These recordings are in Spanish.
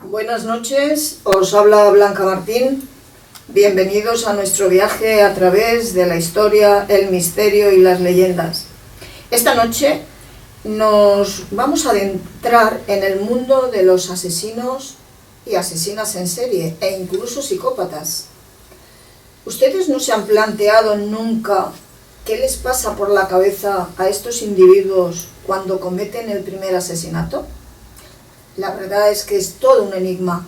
Buenas noches, os habla Blanca Martín. Bienvenidos a nuestro viaje a través de la historia, el misterio y las leyendas. Esta noche nos vamos a adentrar en el mundo de los asesinos y asesinas en serie e incluso psicópatas. ¿Ustedes no se han planteado nunca qué les pasa por la cabeza a estos individuos cuando cometen el primer asesinato? La verdad es que es todo un enigma.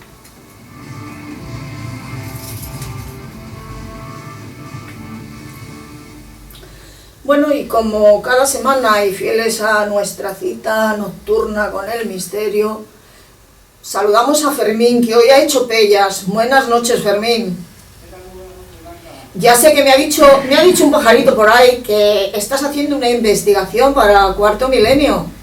Bueno, y como cada semana y fieles a nuestra cita nocturna con el misterio, saludamos a Fermín, que hoy ha hecho pellas. Buenas noches, Fermín. Ya sé que me ha dicho un pajarito por ahí que estás haciendo una investigación para Cuarto Milenio.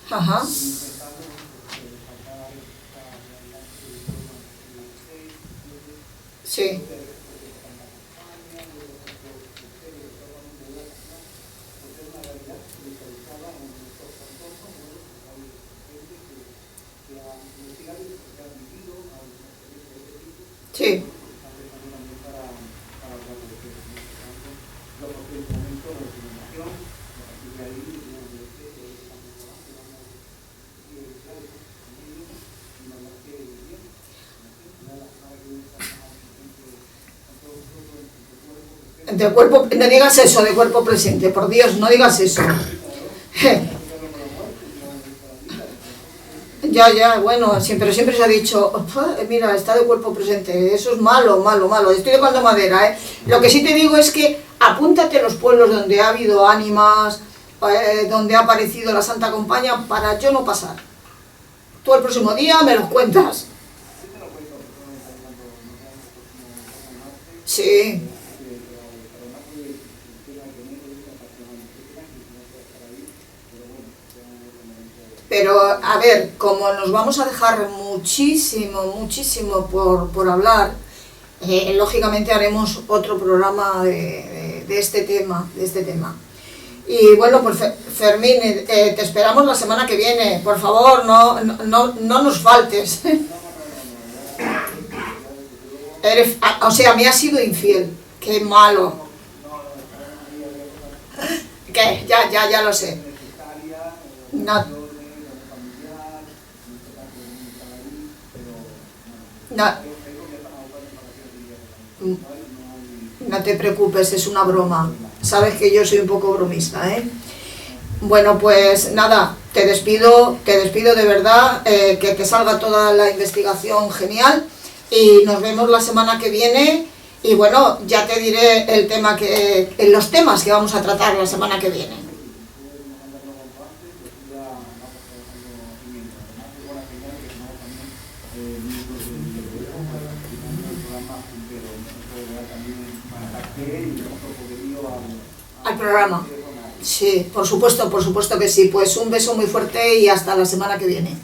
Ajá. Sí. Sí. De cuerpo, no digas eso de cuerpo presente, por Dios, no digas eso. Ya, bueno, pero siempre se ha dicho, mira, está de cuerpo presente, eso es malo, estoy tocando madera, ¿eh? Lo que sí te digo es que apúntate a los pueblos donde ha habido ánimas, donde ha aparecido la Santa Compañía, para yo no pasar. Tú el próximo día me los cuentas. Sí. Pero, a ver, como nos vamos a dejar muchísimo por hablar, lógicamente haremos otro programa de este tema. Y bueno, pues Fermín, te esperamos la semana que viene. Por favor, no nos faltes. O sea, me has sido infiel. Qué malo. ¿Qué? Ya lo sé. No te preocupes, es una broma. Sabes que yo soy un poco bromista, ¿eh? Bueno, pues nada, te despido de verdad, que te salga toda la investigación genial y nos vemos la semana que viene. Y bueno, ya te diré los temas que vamos a tratar la semana que viene. Al programa. Sí, por supuesto que sí. Pues un beso muy fuerte y hasta la semana que viene.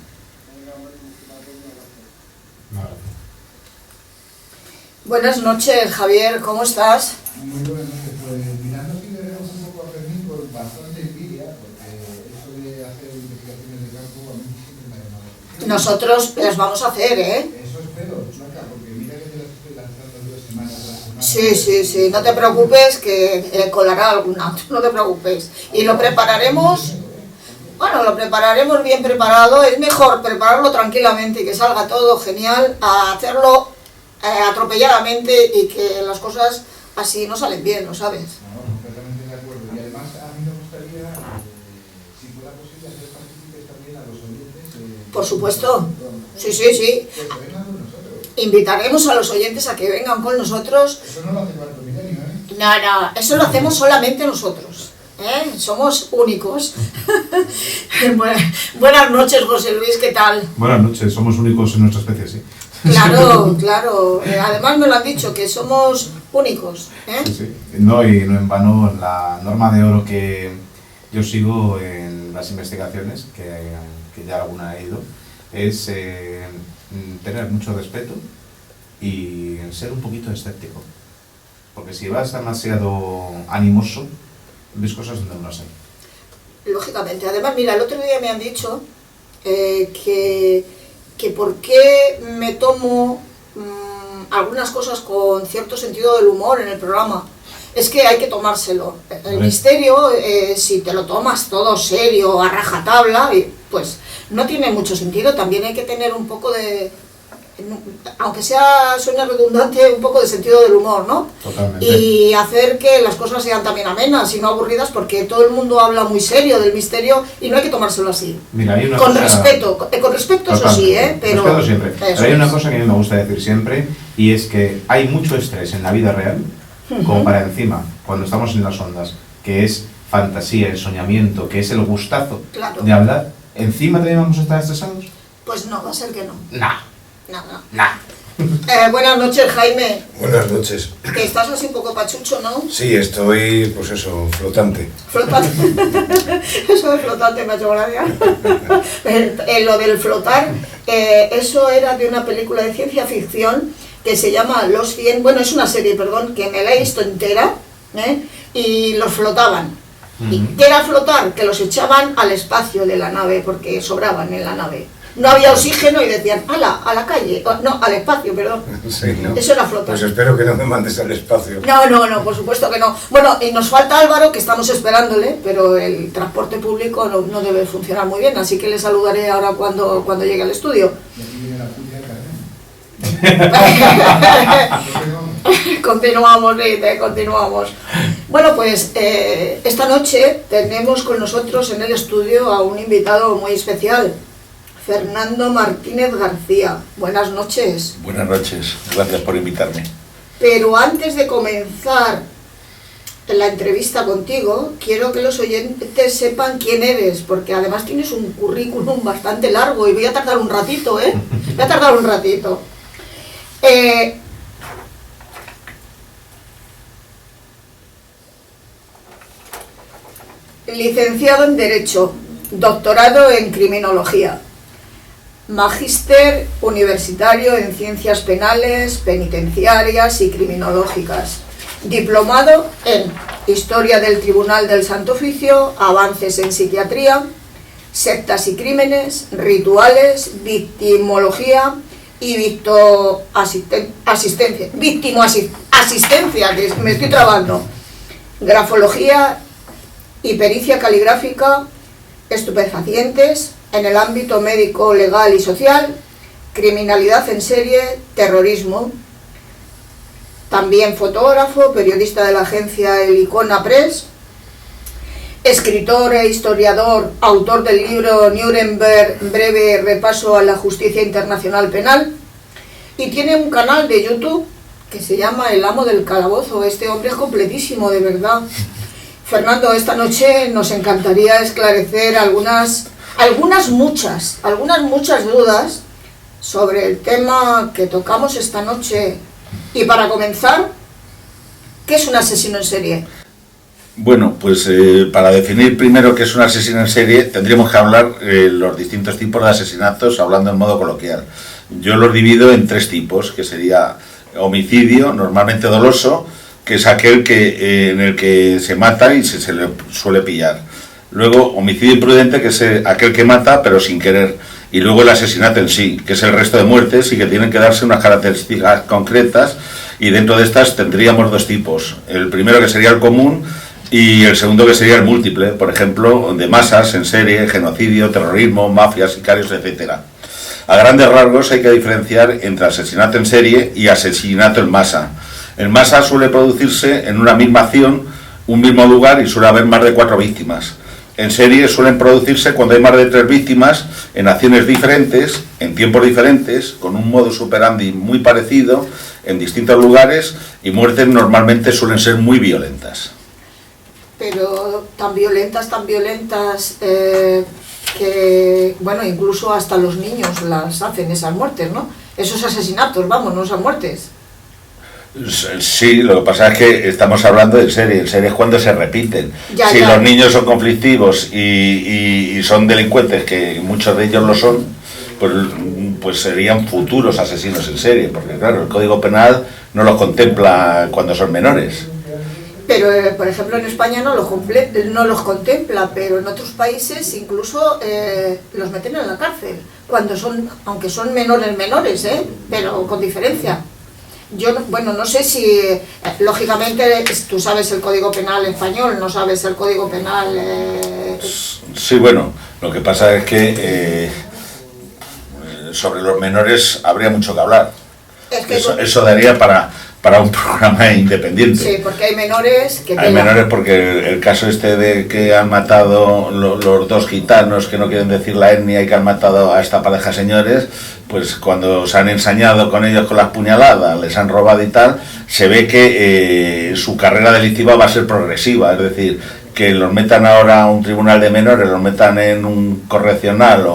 Buenas noches, Javier, ¿cómo estás? Muy buenas noches. Pues mirando si le vemos un poco a Fermín con bastante envidia, porque eso de hacer investigaciones de campo a mí siempre me ha llamado la atención. Nosotros las vamos a hacer, ¿eh? Eso espero, Blanca, porque mira que te las estoy lanzando 2 semanas a la semana. Sí, no te preocupes que colará alguna, no te preocupes. Y lo prepararemos, lo prepararemos bien preparado. Es mejor prepararlo tranquilamente y que salga todo genial a hacerlo atropelladamente y que las cosas así no salen bien, ¿lo sabes? No, completamente de acuerdo. Y además a mí me gustaría, si fuera posible, hacer partícipes también a los oyentes. Por supuesto. Sí. Que vengan con nosotros. Invitaremos a los oyentes a que vengan con nosotros. Eso no lo hace Cuarto Milenio, ¿eh? No, eso lo hacemos solamente nosotros, ¿eh? Somos únicos. Buenas noches, José Luis, ¿qué tal? Buenas noches, somos únicos en nuestra especie, sí. Claro. Además me lo han dicho, que somos únicos, ¿eh? Sí. No, y no en vano la norma de oro que yo sigo en las investigaciones, que ya alguna he ido, es tener mucho respeto y ser un poquito escéptico. Porque si vas demasiado animoso, ves cosas donde no las hay. Lógicamente. Además, mira, el otro día me han dicho que por qué me tomo algunas cosas con cierto sentido del humor en el programa. Es que hay que tomárselo. El misterio, si te lo tomas todo serio, a rajatabla, pues no tiene mucho sentido. También hay que tener un poco de, aunque suene redundante, un poco de sentido del humor, ¿no? Totalmente. Y hacer que las cosas sean también amenas y no aburridas, porque todo el mundo habla muy serio del misterio y no hay que tomárselo así. Mira, hay una con cosa... respeto, eso sí, pero... Respeto siempre. Pero hay una es. cosa que a mí me gusta decir siempre, y es que hay mucho estrés en la vida real, como para encima, cuando estamos en las ondas, que es fantasía, el soñamiento, que es el gustazo Claro. de hablar, ¿encima también vamos a estar estresados? Pues no, va a ser que no. Nah, No. nah. Buenas noches, Jaime. Buenas noches. Que estás así un poco pachucho, ¿no? Sí, estoy, pues eso, flotante. Flotante. Eso de flotante me ha hecho gracia. Lo del flotar, eso era de una película de ciencia ficción que se llama Los 100, bueno, es una serie, perdón, que me la he visto entera, y los flotaban. ¿Y qué era flotar? Que los echaban al espacio de la nave, porque sobraban en la nave. No había oxígeno y decían, ¡hala! A la calle. No, al espacio, perdón. Sí, ¿no? Eso era flotar. Pues espero que no me mandes al espacio. No, por supuesto que no. Bueno, y nos falta Álvaro, que estamos esperándole, pero el transporte público no debe funcionar muy bien, así que le saludaré ahora cuando llegue al estudio. Y aquí viene la puya, Carmen. Continuamos, Rita, continuamos. Bueno, pues esta noche tenemos con nosotros en el estudio a un invitado muy especial, Fernando Martínez García. Buenas noches. Buenas noches, gracias por invitarme. Pero antes de comenzar la entrevista contigo, quiero que los oyentes sepan quién eres, porque además tienes un currículum bastante largo y voy a tardar un ratito, Voy a tardar un ratito. Licenciado en Derecho, doctorado en Criminología, magíster universitario en Ciencias Penales, Penitenciarias y Criminológicas, diplomado en Historia del Tribunal del Santo Oficio, Avances en Psiquiatría, Sectas y Crímenes, Rituales, Victimología y Victimoasistencia, que me estoy trabando, Grafología y Pericia Caligráfica, Estupefacientes en el ámbito médico, legal y social, Criminalidad en serie, Terrorismo. También fotógrafo, periodista de la agencia El Icona Press, escritor e historiador, autor del libro Nuremberg, breve repaso a la justicia internacional penal, y tiene un canal de YouTube que se llama El Amo del Calabozo. Este hombre es completísimo, de verdad. Fernando, esta noche nos encantaría esclarecer algunas muchas dudas sobre el tema que tocamos esta noche. Y para comenzar, ¿qué es un asesino en serie? Bueno, pues para definir primero qué es un asesino en serie, tendríamos que hablar los distintos tipos de asesinatos, hablando en modo coloquial. Yo los divido en tres tipos, que sería homicidio, normalmente doloso, que es aquel en el que se mata y se le suele pillar. Luego, homicidio imprudente, que es aquel que mata pero sin querer. Y luego el asesinato en sí, que es el resto de muertes y que tienen que darse unas características concretas, y dentro de estas tendríamos dos tipos. El primero, que sería el común, y el segundo, que sería el múltiple, por ejemplo, de masas, en serie, genocidio, terrorismo, mafias, sicarios, etc. A grandes rasgos hay que diferenciar entre asesinato en serie y asesinato en masa. En masa suele producirse en una misma acción, un mismo lugar, y suele haber más de 4 víctimas. En serie suelen producirse cuando hay más de 3 víctimas, en acciones diferentes, en tiempos diferentes, con un modus operandi muy parecido, en distintos lugares, y muertes normalmente suelen ser muy violentas. Pero tan violentas, que, bueno, incluso hasta los niños las hacen esas muertes, ¿no? Esos asesinatos, vamos, no esas muertes. Sí, lo que pasa es que estamos hablando de serie. En serie es cuando se repiten. Si los niños son conflictivos y son delincuentes, que muchos de ellos lo son, pues serían futuros asesinos en serie, porque claro, el Código Penal no los contempla cuando son menores. Pero, por ejemplo, en España no los contempla, pero en otros países incluso los meten en la cárcel, aunque son menores, pero con diferencia. Yo, bueno, no sé si, lógicamente, tú sabes el Código Penal español, no sabes el Código Penal... Sí, bueno, lo que pasa es que sobre los menores habría mucho que hablar. Es que eso daría para un programa independiente. Sí, porque hay menores que... Hay menores porque el caso este de que han matado los dos gitanos, que no quieren decir la etnia, y que han matado a esta pareja señores, pues cuando se han ensañado con ellos con las puñaladas, les han robado y tal, se ve que su carrera delictiva va a ser progresiva, es decir, que los metan ahora a un tribunal de menores, los metan en un correccional,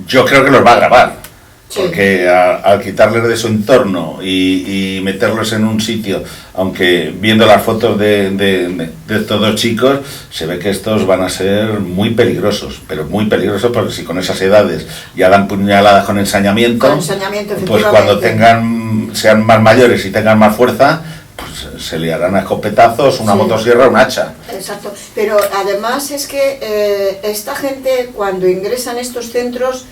yo creo que los va a agravar. Porque al quitarles de su entorno y meterlos en un sitio, aunque viendo las fotos de estos dos chicos, se ve que estos van a ser muy peligrosos, pero muy peligrosos, porque si con esas edades ya dan puñaladas con ensañamiento, pues cuando sean más mayores y tengan más fuerza, pues se liarán a escopetazos, una motosierra, un hacha. Exacto, pero además es que esta gente cuando ingresa en estos centros,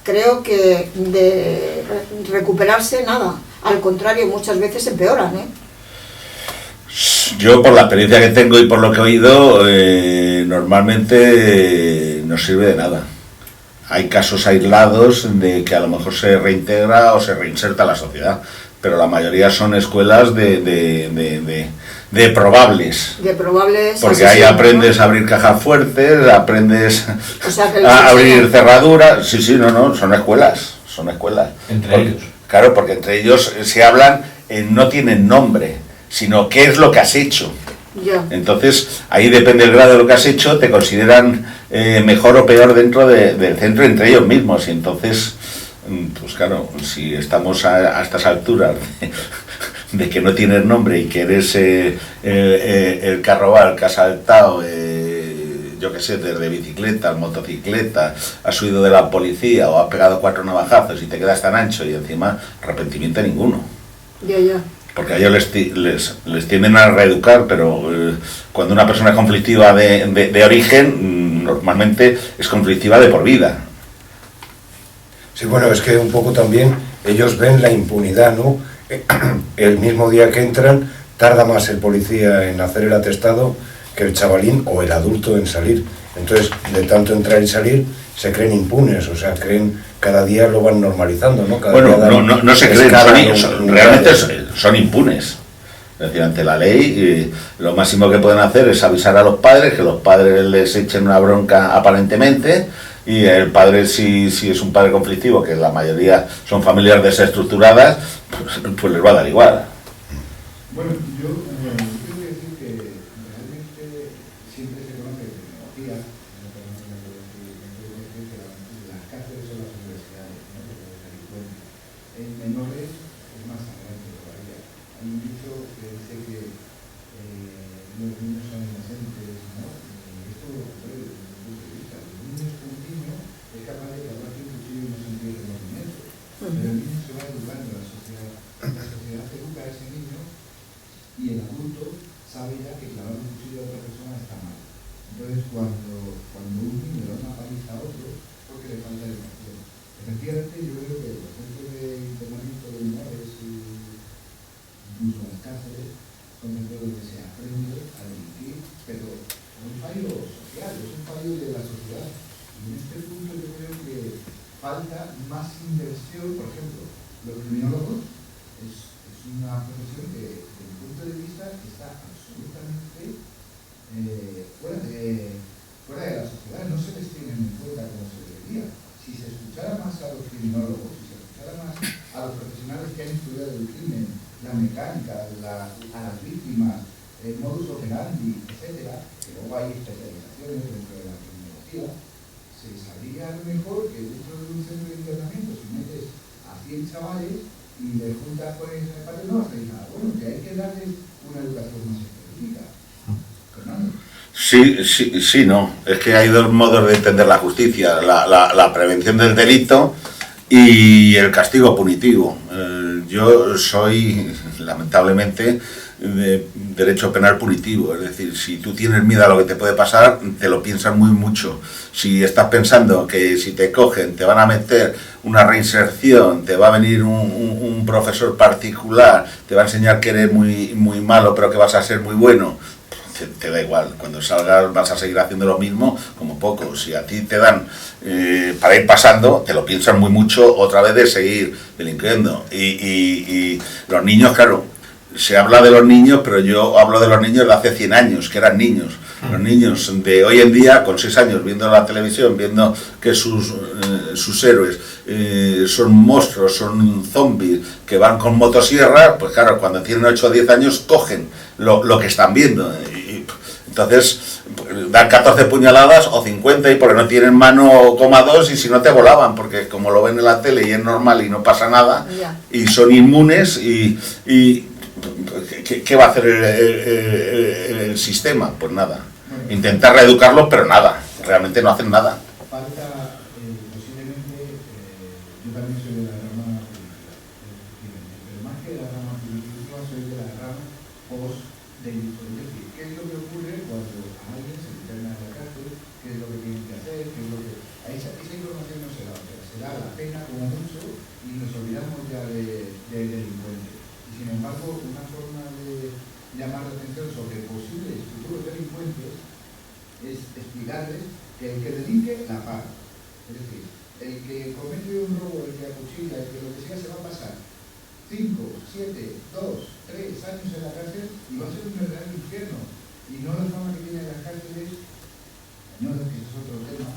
creo que de recuperarse nada, al contrario, muchas veces empeoran, Yo, por la experiencia que tengo y por lo que he oído, normalmente no sirve de nada. Hay casos aislados de que a lo mejor se reintegra o se reinserta a la sociedad, pero la mayoría son escuelas de probables. De probables. Porque ahí aprendes, ¿no?, a abrir cajas fuertes, aprendes, o sea, a abrir cerraduras. Sí, son escuelas. Entre ellos. Claro, porque entre ellos se hablan, no tienen nombre, sino qué es lo que has hecho. Ya. Entonces, ahí depende el grado de lo que has hecho, te consideran mejor o peor dentro del centro entre ellos mismos. Y entonces, pues claro, si estamos a estas alturas de que no tienes nombre y que eres el carroval que ha saltado, yo qué sé, desde bicicleta, motocicleta, has subido de la policía o has pegado 4 navajazos y te quedas tan ancho y encima arrepentimiento ninguno. Ya. Porque a ellos les tienden a reeducar, pero cuando una persona es conflictiva de origen, normalmente es conflictiva de por vida. Sí, bueno, es que un poco también ellos ven la impunidad, ¿no? El mismo día que entran, tarda más el policía en hacer el atestado que el chavalín o el adulto en salir. Entonces, de tanto entrar y salir, se creen impunes, o sea, cada día lo van normalizando, ¿no? No se creen, realmente son impunes. Es decir, ante la ley, lo máximo que pueden hacer es avisar a los padres, que los padres les echen una bronca aparentemente, y el padre, si es un padre conflictivo, que la mayoría son familias desestructuradas, pues les va a dar igual. Bueno, yo quiero decir que realmente siempre se conoce tecnología, que las cárceles son las universidades, ¿no? En menores es más sangrante todavía. Hay un dicho que dice que los niños son inocentes, ¿no? Esto lo creo desde mi punto de vista. Los niños, un niño es capaz de clavarte un cuchillo y no sentir remordimiento. Pero el niño se va educando en la sociedad. La sociedad educa a ese niño y el adulto sabe ya que clavar un cuchillo a otra persona está mal. Entonces, cuando un niño da una paliza a otro, es porque le falta educación. Efectivamente, yo creo que los centros de internamiento de menores y incluso las cárceles son centros donde se aprende a delinquir, pero es un fallo social, es un fallo de la sociedad. Y en este punto yo creo que falta más inversión. Por ejemplo, los criminólogos es una profesión que, desde mi punto de vista, está absolutamente fuera de la sociedad. No se les tiene en cuenta como se debería. Si se escuchara más a los criminólogos, si se escuchara más a los profesionales que han estudiado el crimen, la mecánica, a las víctimas, el modus operandi, etcétera, que luego hay especializaciones dentro de la criminología, se sabría mejor que dentro de un centro de internamiento, si metes a 100 chavales y le juntas con el padre, no vas a decir nada. Bueno, que hay que darles una educación más específica. Sí, no. Es que hay dos modos de entender la justicia: la prevención del delito y el castigo punitivo. Yo soy, lamentablemente, de derecho penal punitivo. Es decir, si tú tienes miedo a lo que te puede pasar, te lo piensas muy mucho. Si estás pensando que si te cogen te van a meter una reinserción, te va a venir un profesor particular, te va a enseñar que eres muy malo pero que vas a ser muy bueno, te da igual. Cuando salgas vas a seguir haciendo lo mismo como poco. Si a ti te dan para ir pasando, te lo piensas muy mucho otra vez de seguir delinquiendo. Y los niños, claro, se habla de los niños, pero yo hablo de los niños de hace 100 años, que eran niños. Los niños de hoy en día, con 6 años, viendo la televisión, viendo que sus héroes son monstruos, son zombies, que van con motosierra, pues claro, cuando tienen 8 o 10 años, cogen lo que están viendo. Entonces, dan 14 puñaladas o 50 y porque no tienen mano, coma 2, y si no te volaban, porque como lo ven en la tele y es normal y no pasa nada, y son inmunes y ¿qué va a hacer el sistema? Pues nada. Intentar reeducarlos, pero nada. Realmente no hacen nada. Falta, posiblemente, yo también soy de la rama política, pero más que de la rama política, soy de la rama post-delito. Es decir, ¿qué es lo que ocurre cuando a alguien se le interna en la cárcel? ¿Qué es lo que tienen que hacer? ¿Qué es lo que... Esa información no se da, o sea, se da la pena como mucho y nos olvidamos ya de delincuente. Y sin embargo, una forma de llamar la atención sobre posibles futuros delincuentes es explicarles que el que delinque la paga. Es decir, el que comete un robo, el que acuchilla, el que lo que sea, se va a pasar 5, 7, 2, 3 años en la cárcel y va a ser un verdadero infierno. Y no la fama que tienen las cárceles, no es que es otro tema,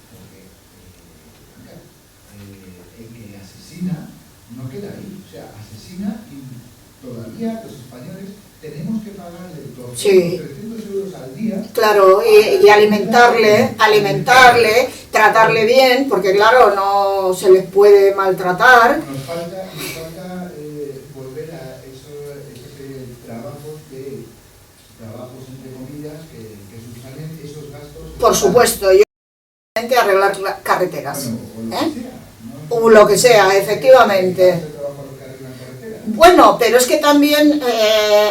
porque el que asesina no queda ahí. O sea, asesina y todavía los españoles tenemos que pagarle 200, 300 euros al día. Claro, y alimentarle, tratarle bien, porque claro, no se les puede maltratar. Nos falta volver a ese trabajos entre comillas, que subsanen esos gastos. Por supuesto, yo arreglar carreteras, bueno, o lo que sea, ¿no? o lo que sea, efectivamente. Bueno, pero es que también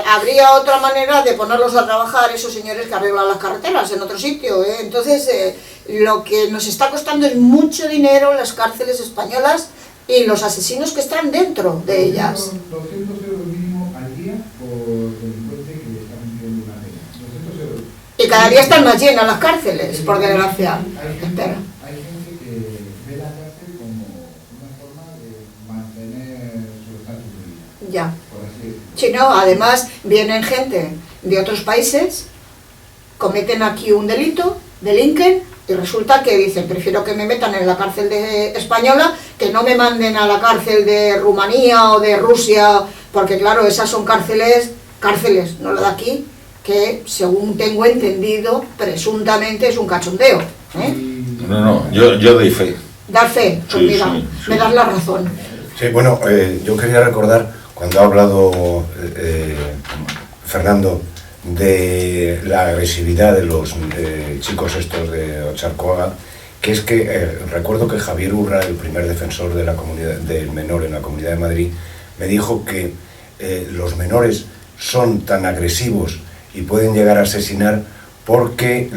habría otra manera de ponerlos a trabajar esos señores que arreglan las carreteras en otro sitio, ¿eh? Entonces, lo que nos está costando es mucho dinero las cárceles españolas y los asesinos que están dentro de ellas. 200 euros mínimo al día por delincuente que está cumpliendo una pena. 200 euros. Y cada día están más llenas las cárceles, por desgracia. Hay gente que ve la cárcel como una forma de mantener su estatus de vida. Ya. Por así decirlo. Sí, no, además vienen gente de otros países, cometen aquí un delito, delinquen, y resulta que dicen, prefiero que me metan en la cárcel española, que no me manden a la cárcel de Rumanía o de Rusia, porque claro, esas son cárceles, no la de aquí, que según tengo entendido, presuntamente es un cachondeo. No, yo doy fe. Dar fe, pues mira, me das la razón. Sí, bueno, yo quería recordar, cuando ha hablado Fernando de la agresividad de los chicos estos de Ocharcoaga, que es que recuerdo que Javier Urra, el primer defensor de la comunidad del menor en la Comunidad de Madrid, me dijo que los menores son tan agresivos y pueden llegar a asesinar porque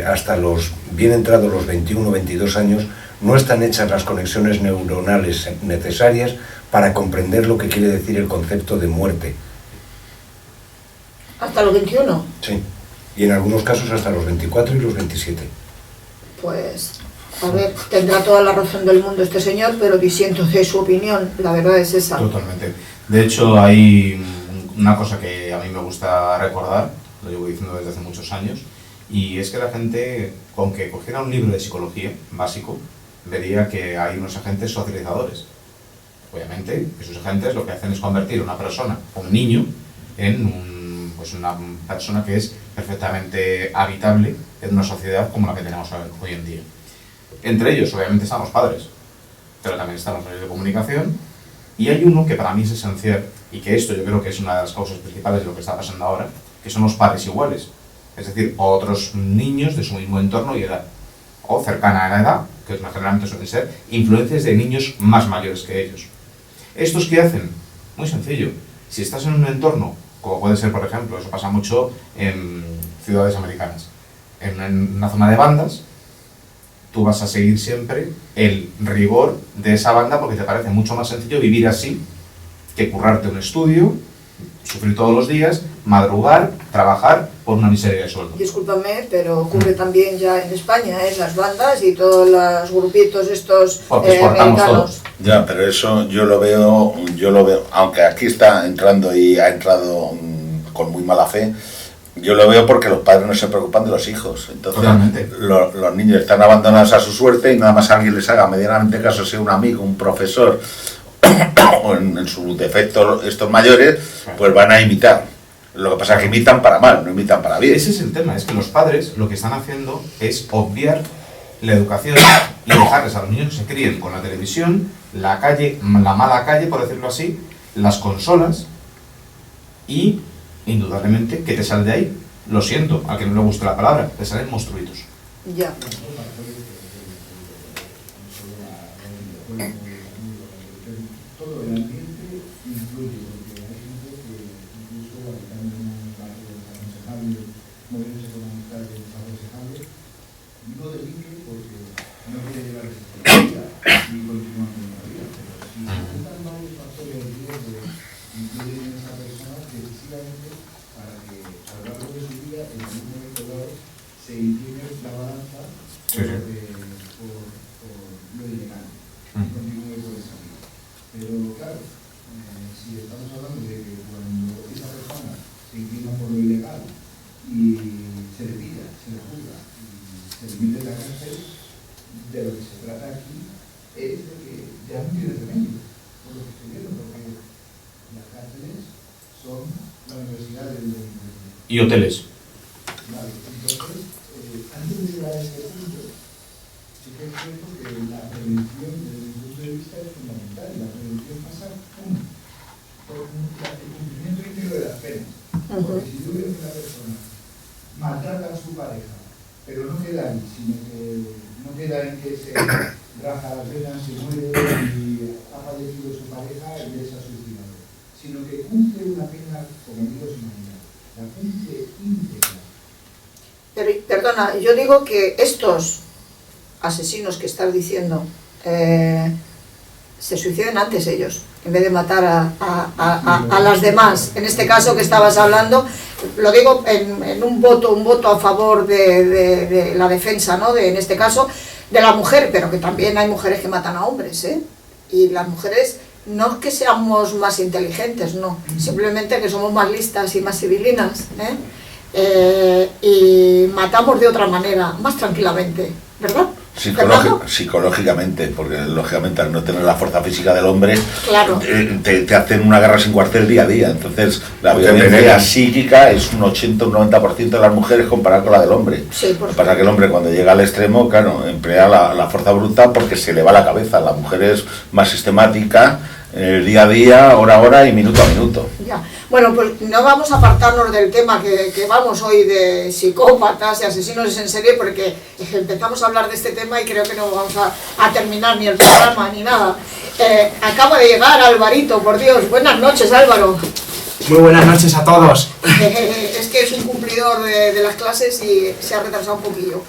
hasta los bien entrados los 21 o 22 años no están hechas las conexiones neuronales necesarias para comprender lo que quiere decir el concepto de muerte. ¿Hasta los 21? Sí, y en algunos casos hasta los 24 y los 27. Pues, a ver, tendrá toda la razón del mundo este señor, pero disiento de su opinión, la verdad es esa. Totalmente. De hecho, hay una cosa que a mí me gusta recordar, lo llevo diciendo desde hace muchos años, y es que la gente, con que cogiera un libro de psicología básico, vería que hay unos agentes socializadores. Obviamente, esos agentes lo que hacen es convertir a una persona, un niño, en una persona que es perfectamente habitable en una sociedad como la que tenemos hoy en día. Entre ellos, obviamente, están los padres, pero también están los medios de comunicación, y hay uno que para mí es esencial, y que esto yo creo que es una de las causas principales de lo que está pasando ahora, que son los padres iguales. es decir, otros niños de su mismo entorno y edad, o cercana a la edad, que generalmente suelen ser influencias de niños más mayores que ellos. ¿Estos qué hacen? Muy sencillo. Si estás en un entorno, como puede ser, por ejemplo, eso pasa mucho en ciudades americanas, en una zona de bandas, tú vas a seguir siempre el rigor de esa banda porque te parece mucho más sencillo vivir así que currarte un estudio, sufrir todos los días, madrugar, trabajar por una miseria de sueldo. Discúlpame, pero ocurre también ya en España, las bandas y todos los grupitos estos americanos. Ya, pero eso yo lo veo, aunque aquí está entrando y ha entrado con muy mala fe, yo lo veo porque los padres no se preocupan de los hijos. Entonces los niños están abandonados a su suerte y nada más alguien les haga medianamente caso, sea un amigo, un profesor o en su defecto estos mayores, pues van a imitar. Lo que pasa es que imitan para mal, no imitan para bien. Ese es el tema, es que los padres lo que están haciendo es obviar la educación y dejarles a los niños que se críen con la televisión, la calle, la mala calle, por decirlo así, las consolas y, indudablemente, ¿qué te sale de ahí? Lo siento, a que no le guste la palabra, te salen monstruitos. Ya. Todo el ambiente influye, porque hay gente que incluso habitando en un barrio desaconsejable, moviéndose con amistades desaconsejables, no delinque porque no quiere llevar responsabilidad y continúa con la vida. Pero si se juntan varios factores de riesgo influyen en esa persona precisamente para que a lo largo de su vida en algún momento dado se incline la balanza por lo ilegal y continúe por esa vida. Pero claro, si estamos hablando de que cuando esa persona se inclina por lo ilegal y se le pilla, se le juzga y se le mete en la cárcel, de lo que se trata aquí es de que ya no tiene remedio, por lo que estoy viendo, porque las cárceles son la universidad del delincuente. Y hoteles. Vale, entonces, antes de llegar a ese punto, sí que es cierto que la prevención desde mi punto de vista es fundamental. La prevención pasa, uno, por el cumplimiento íntegro de las penas. Porque si yo veo que la persona maltrata a su pareja, pero no queda ahí, sino que no queda en que se raja las venas, se muere y ha fallecido su pareja y él se ha suicidado, sino que cumple una pena, como digo, sin humanidad. La cumple íntegra. Pero, perdona, yo digo que estos asesinos que estás diciendo se suiciden antes ellos, en vez de matar a las demás. En este caso que estabas hablando, lo digo en un voto a favor de la defensa, ¿no? En este caso, de la mujer, pero que también hay mujeres que matan a hombres, ¿eh? Y las mujeres no es que seamos más inteligentes, no, simplemente que somos más listas y más civilinas, y matamos de otra manera, más tranquilamente, ¿verdad? Psicológicamente, porque lógicamente al no tener la fuerza física del hombre, claro, te hacen una guerra sin cuartel día a día. Entonces la violencia psíquica es un 80 o un 90% de las mujeres comparada con la del hombre. Sí, lo que pasa es que el hombre cuando llega al extremo, claro, emplea la fuerza bruta porque se le va la cabeza. La mujer es más sistemática, día a día, hora a hora y minuto a minuto. Ya. Bueno, pues no vamos a apartarnos del tema que vamos hoy de psicópatas y asesinos en serie, porque empezamos a hablar de este tema y creo que no vamos a terminar ni el programa ni nada. Acaba de llegar Alvarito, por Dios. Buenas noches, Álvaro. Muy buenas noches a todos. Es que es un cumplidor de las clases y se ha retrasado un poquillo.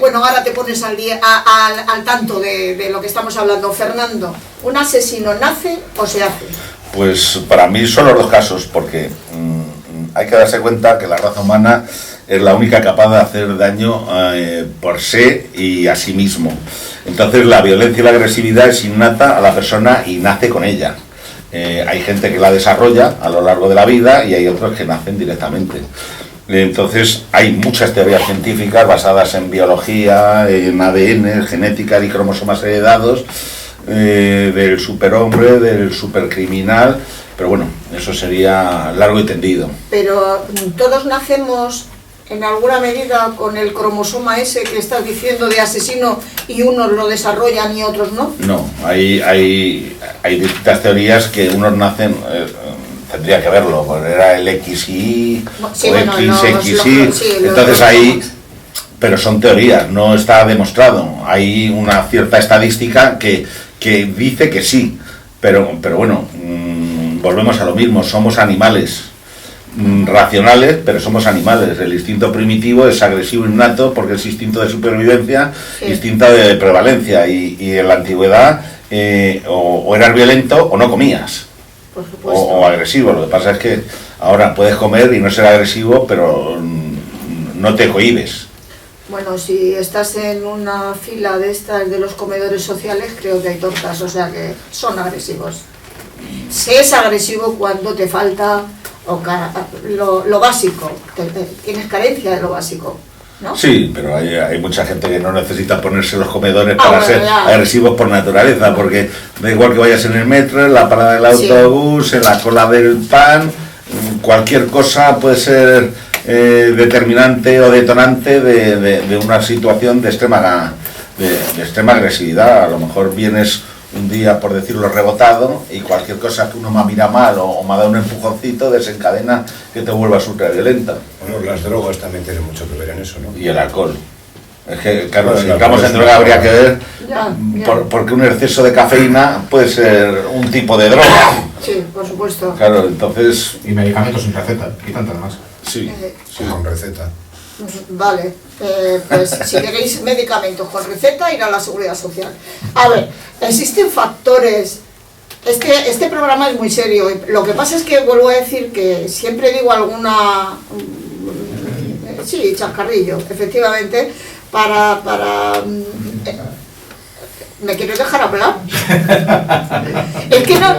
Bueno, ahora te pones al tanto de lo que estamos hablando. Fernando, ¿un asesino nace o se hace? Pues para mí son los dos casos, porque hay que darse cuenta que la raza humana es la única capaz de hacer daño por sí y a sí mismo. Entonces la violencia y la agresividad es innata a la persona y nace con ella. Hay gente que la desarrolla a lo largo de la vida y hay otros que nacen directamente. Entonces hay muchas teorías científicas basadas en biología, en ADN, genética y cromosomas heredados, del superhombre, del supercriminal, pero bueno, eso sería largo y tendido. Pero todos nacemos en alguna medida con el cromosoma ese que estás diciendo de asesino y unos lo desarrollan y otros no. No, hay distintas teorías que unos nacen tendría que verlo, pues era el XY Sí, o bueno, XXY, entonces ahí, pero son teorías, no está demostrado. Hay una cierta estadística que dice que sí, pero bueno, volvemos a lo mismo, somos animales racionales, pero somos animales. El instinto primitivo es agresivo innato porque es instinto de supervivencia, sí, instinto de prevalencia, y en la antigüedad o eras violento o no comías, por supuesto, o agresivo. Lo que pasa es que ahora puedes comer y no ser agresivo, pero no te cohibes. Bueno, si estás en una fila de estas de los comedores sociales, creo que hay tortas, o sea que son agresivos. Se es agresivo cuando te falta lo básico, tienes carencia de lo básico, ¿no? Sí, pero hay mucha gente que no necesita ponerse los comedores para bueno, ser ya agresivos por naturaleza, porque da igual que vayas en el metro, en la parada del autobús, sí, en la cola del pan, cualquier cosa puede ser determinante o detonante de una situación de extrema agresividad. A lo mejor vienes un día, por decirlo, rebotado, y cualquier cosa que uno me mira mal o me da un empujoncito desencadena que te vuelvas ultraviolenta. Bueno, las drogas también tienen mucho que ver en eso, ¿no? Y el alcohol. Es que, claro, Bueno, si entramos en droga habría que ver, Ya. porque un exceso de cafeína puede ser un tipo de droga. Sí, por supuesto. Claro, entonces, Y medicamentos sin receta, y tantas más. sí. Sí, con receta. Vale, pues si queréis medicamentos con receta, ir a la Seguridad Social. A ver, existen factores. Este programa es muy serio. Lo que pasa es que vuelvo a decir que siempre digo alguna. Sí, chascarrillo, efectivamente, ¿Me quieres dejar hablar? Es que no.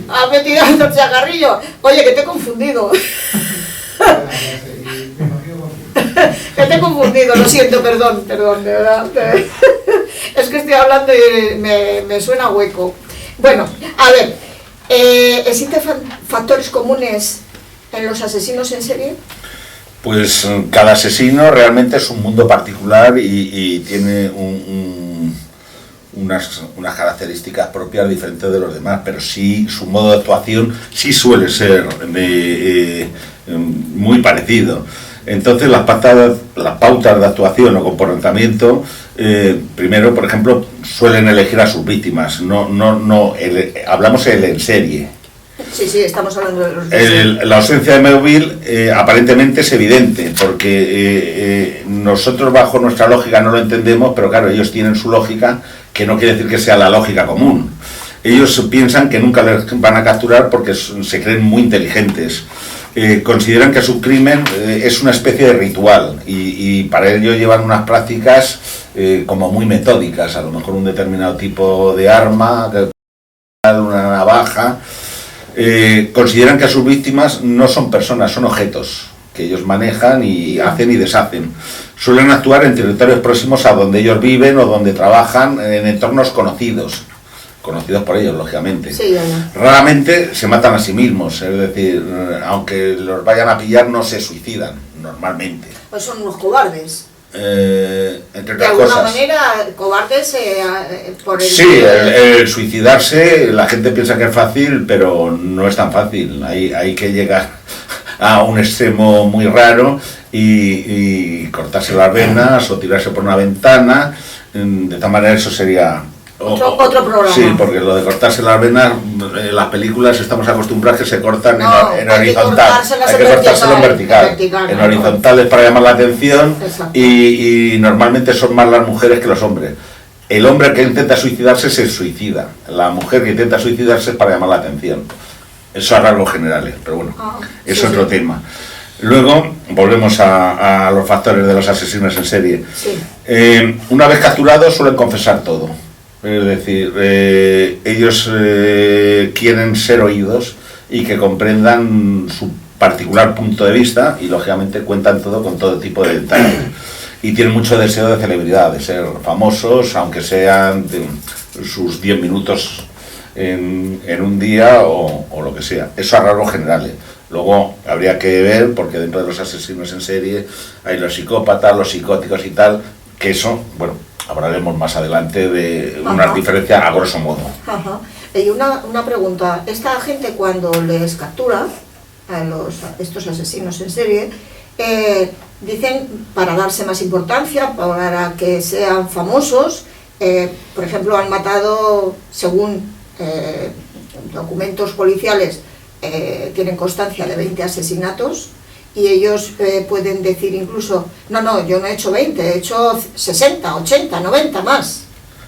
¿Has metido otro chascarrillo? Oye, que te he confundido. Que te he confundido, lo siento, perdón, de verdad. Es que estoy hablando y me suena hueco. Bueno, a ver, ¿existen factores comunes en los asesinos en serie? Pues cada asesino realmente es un mundo particular y tiene unas características propias diferentes de los demás, pero sí su modo de actuación sí suele ser muy parecido. Entonces las pautas de actuación o comportamiento, primero, por ejemplo, suelen elegir a sus víctimas, hablamos en serie. Sí, estamos hablando de los... La ausencia de móvil aparentemente es evidente, porque nosotros bajo nuestra lógica no lo entendemos, pero claro, ellos tienen su lógica, que no quiere decir que sea la lógica común. Ellos piensan que nunca les van a capturar porque se creen muy inteligentes. Consideran que su crimen es una especie de ritual y para ello llevan unas prácticas como muy metódicas, a lo mejor un determinado tipo de arma, una navaja. Consideran que a sus víctimas no son personas, son objetos que ellos manejan y hacen y deshacen. Suelen actuar en territorios próximos a donde ellos viven o donde trabajan, en entornos conocidos por ellos, lógicamente. Sí, Raramente se matan a sí mismos, es decir, aunque los vayan a pillar, no se suicidan, normalmente. Pues son unos cobardes. Entre De otras alguna cosas. manera, cobardes por el... Sí, el suicidarse, la gente piensa que es fácil, pero no es tan fácil. Hay que llegar a un extremo muy raro y cortarse las venas o tirarse por una ventana. De esta manera eso sería... Otro programa. Sí, porque lo de cortarse las venas, en las películas estamos acostumbrados que se cortan en hay que horizontal. Hay que cortárselo en vertical. En horizontal es para llamar la atención y normalmente son más las mujeres que los hombres. El hombre que intenta suicidarse se suicida. La mujer que intenta suicidarse es para llamar la atención. Eso a rasgos generales, pero bueno, es otro tema. Luego, volvemos a los factores de los asesinos en serie. Sí. Una vez capturados suelen confesar todo. Es decir, ellos quieren ser oídos y que comprendan su particular punto de vista y lógicamente cuentan todo con todo tipo de detalles. Y tienen mucho deseo de celebridad, de ser famosos, aunque sean sus 10 minutos en un día o lo que sea. Eso a rasgos generales. Luego habría que ver, porque dentro de los asesinos en serie hay los psicópatas, los psicóticos y tal, que eso, bueno, hablaremos más adelante de unas diferencias a grosso modo. Ajá. Y una pregunta, esta gente cuando les captura a estos asesinos en serie, dicen para darse más importancia, para que sean famosos, por ejemplo, han matado, según documentos policiales, tienen constancia de 20 asesinatos, y ellos pueden decir incluso, no, yo no he hecho 20, he hecho 60, 80, 90 más.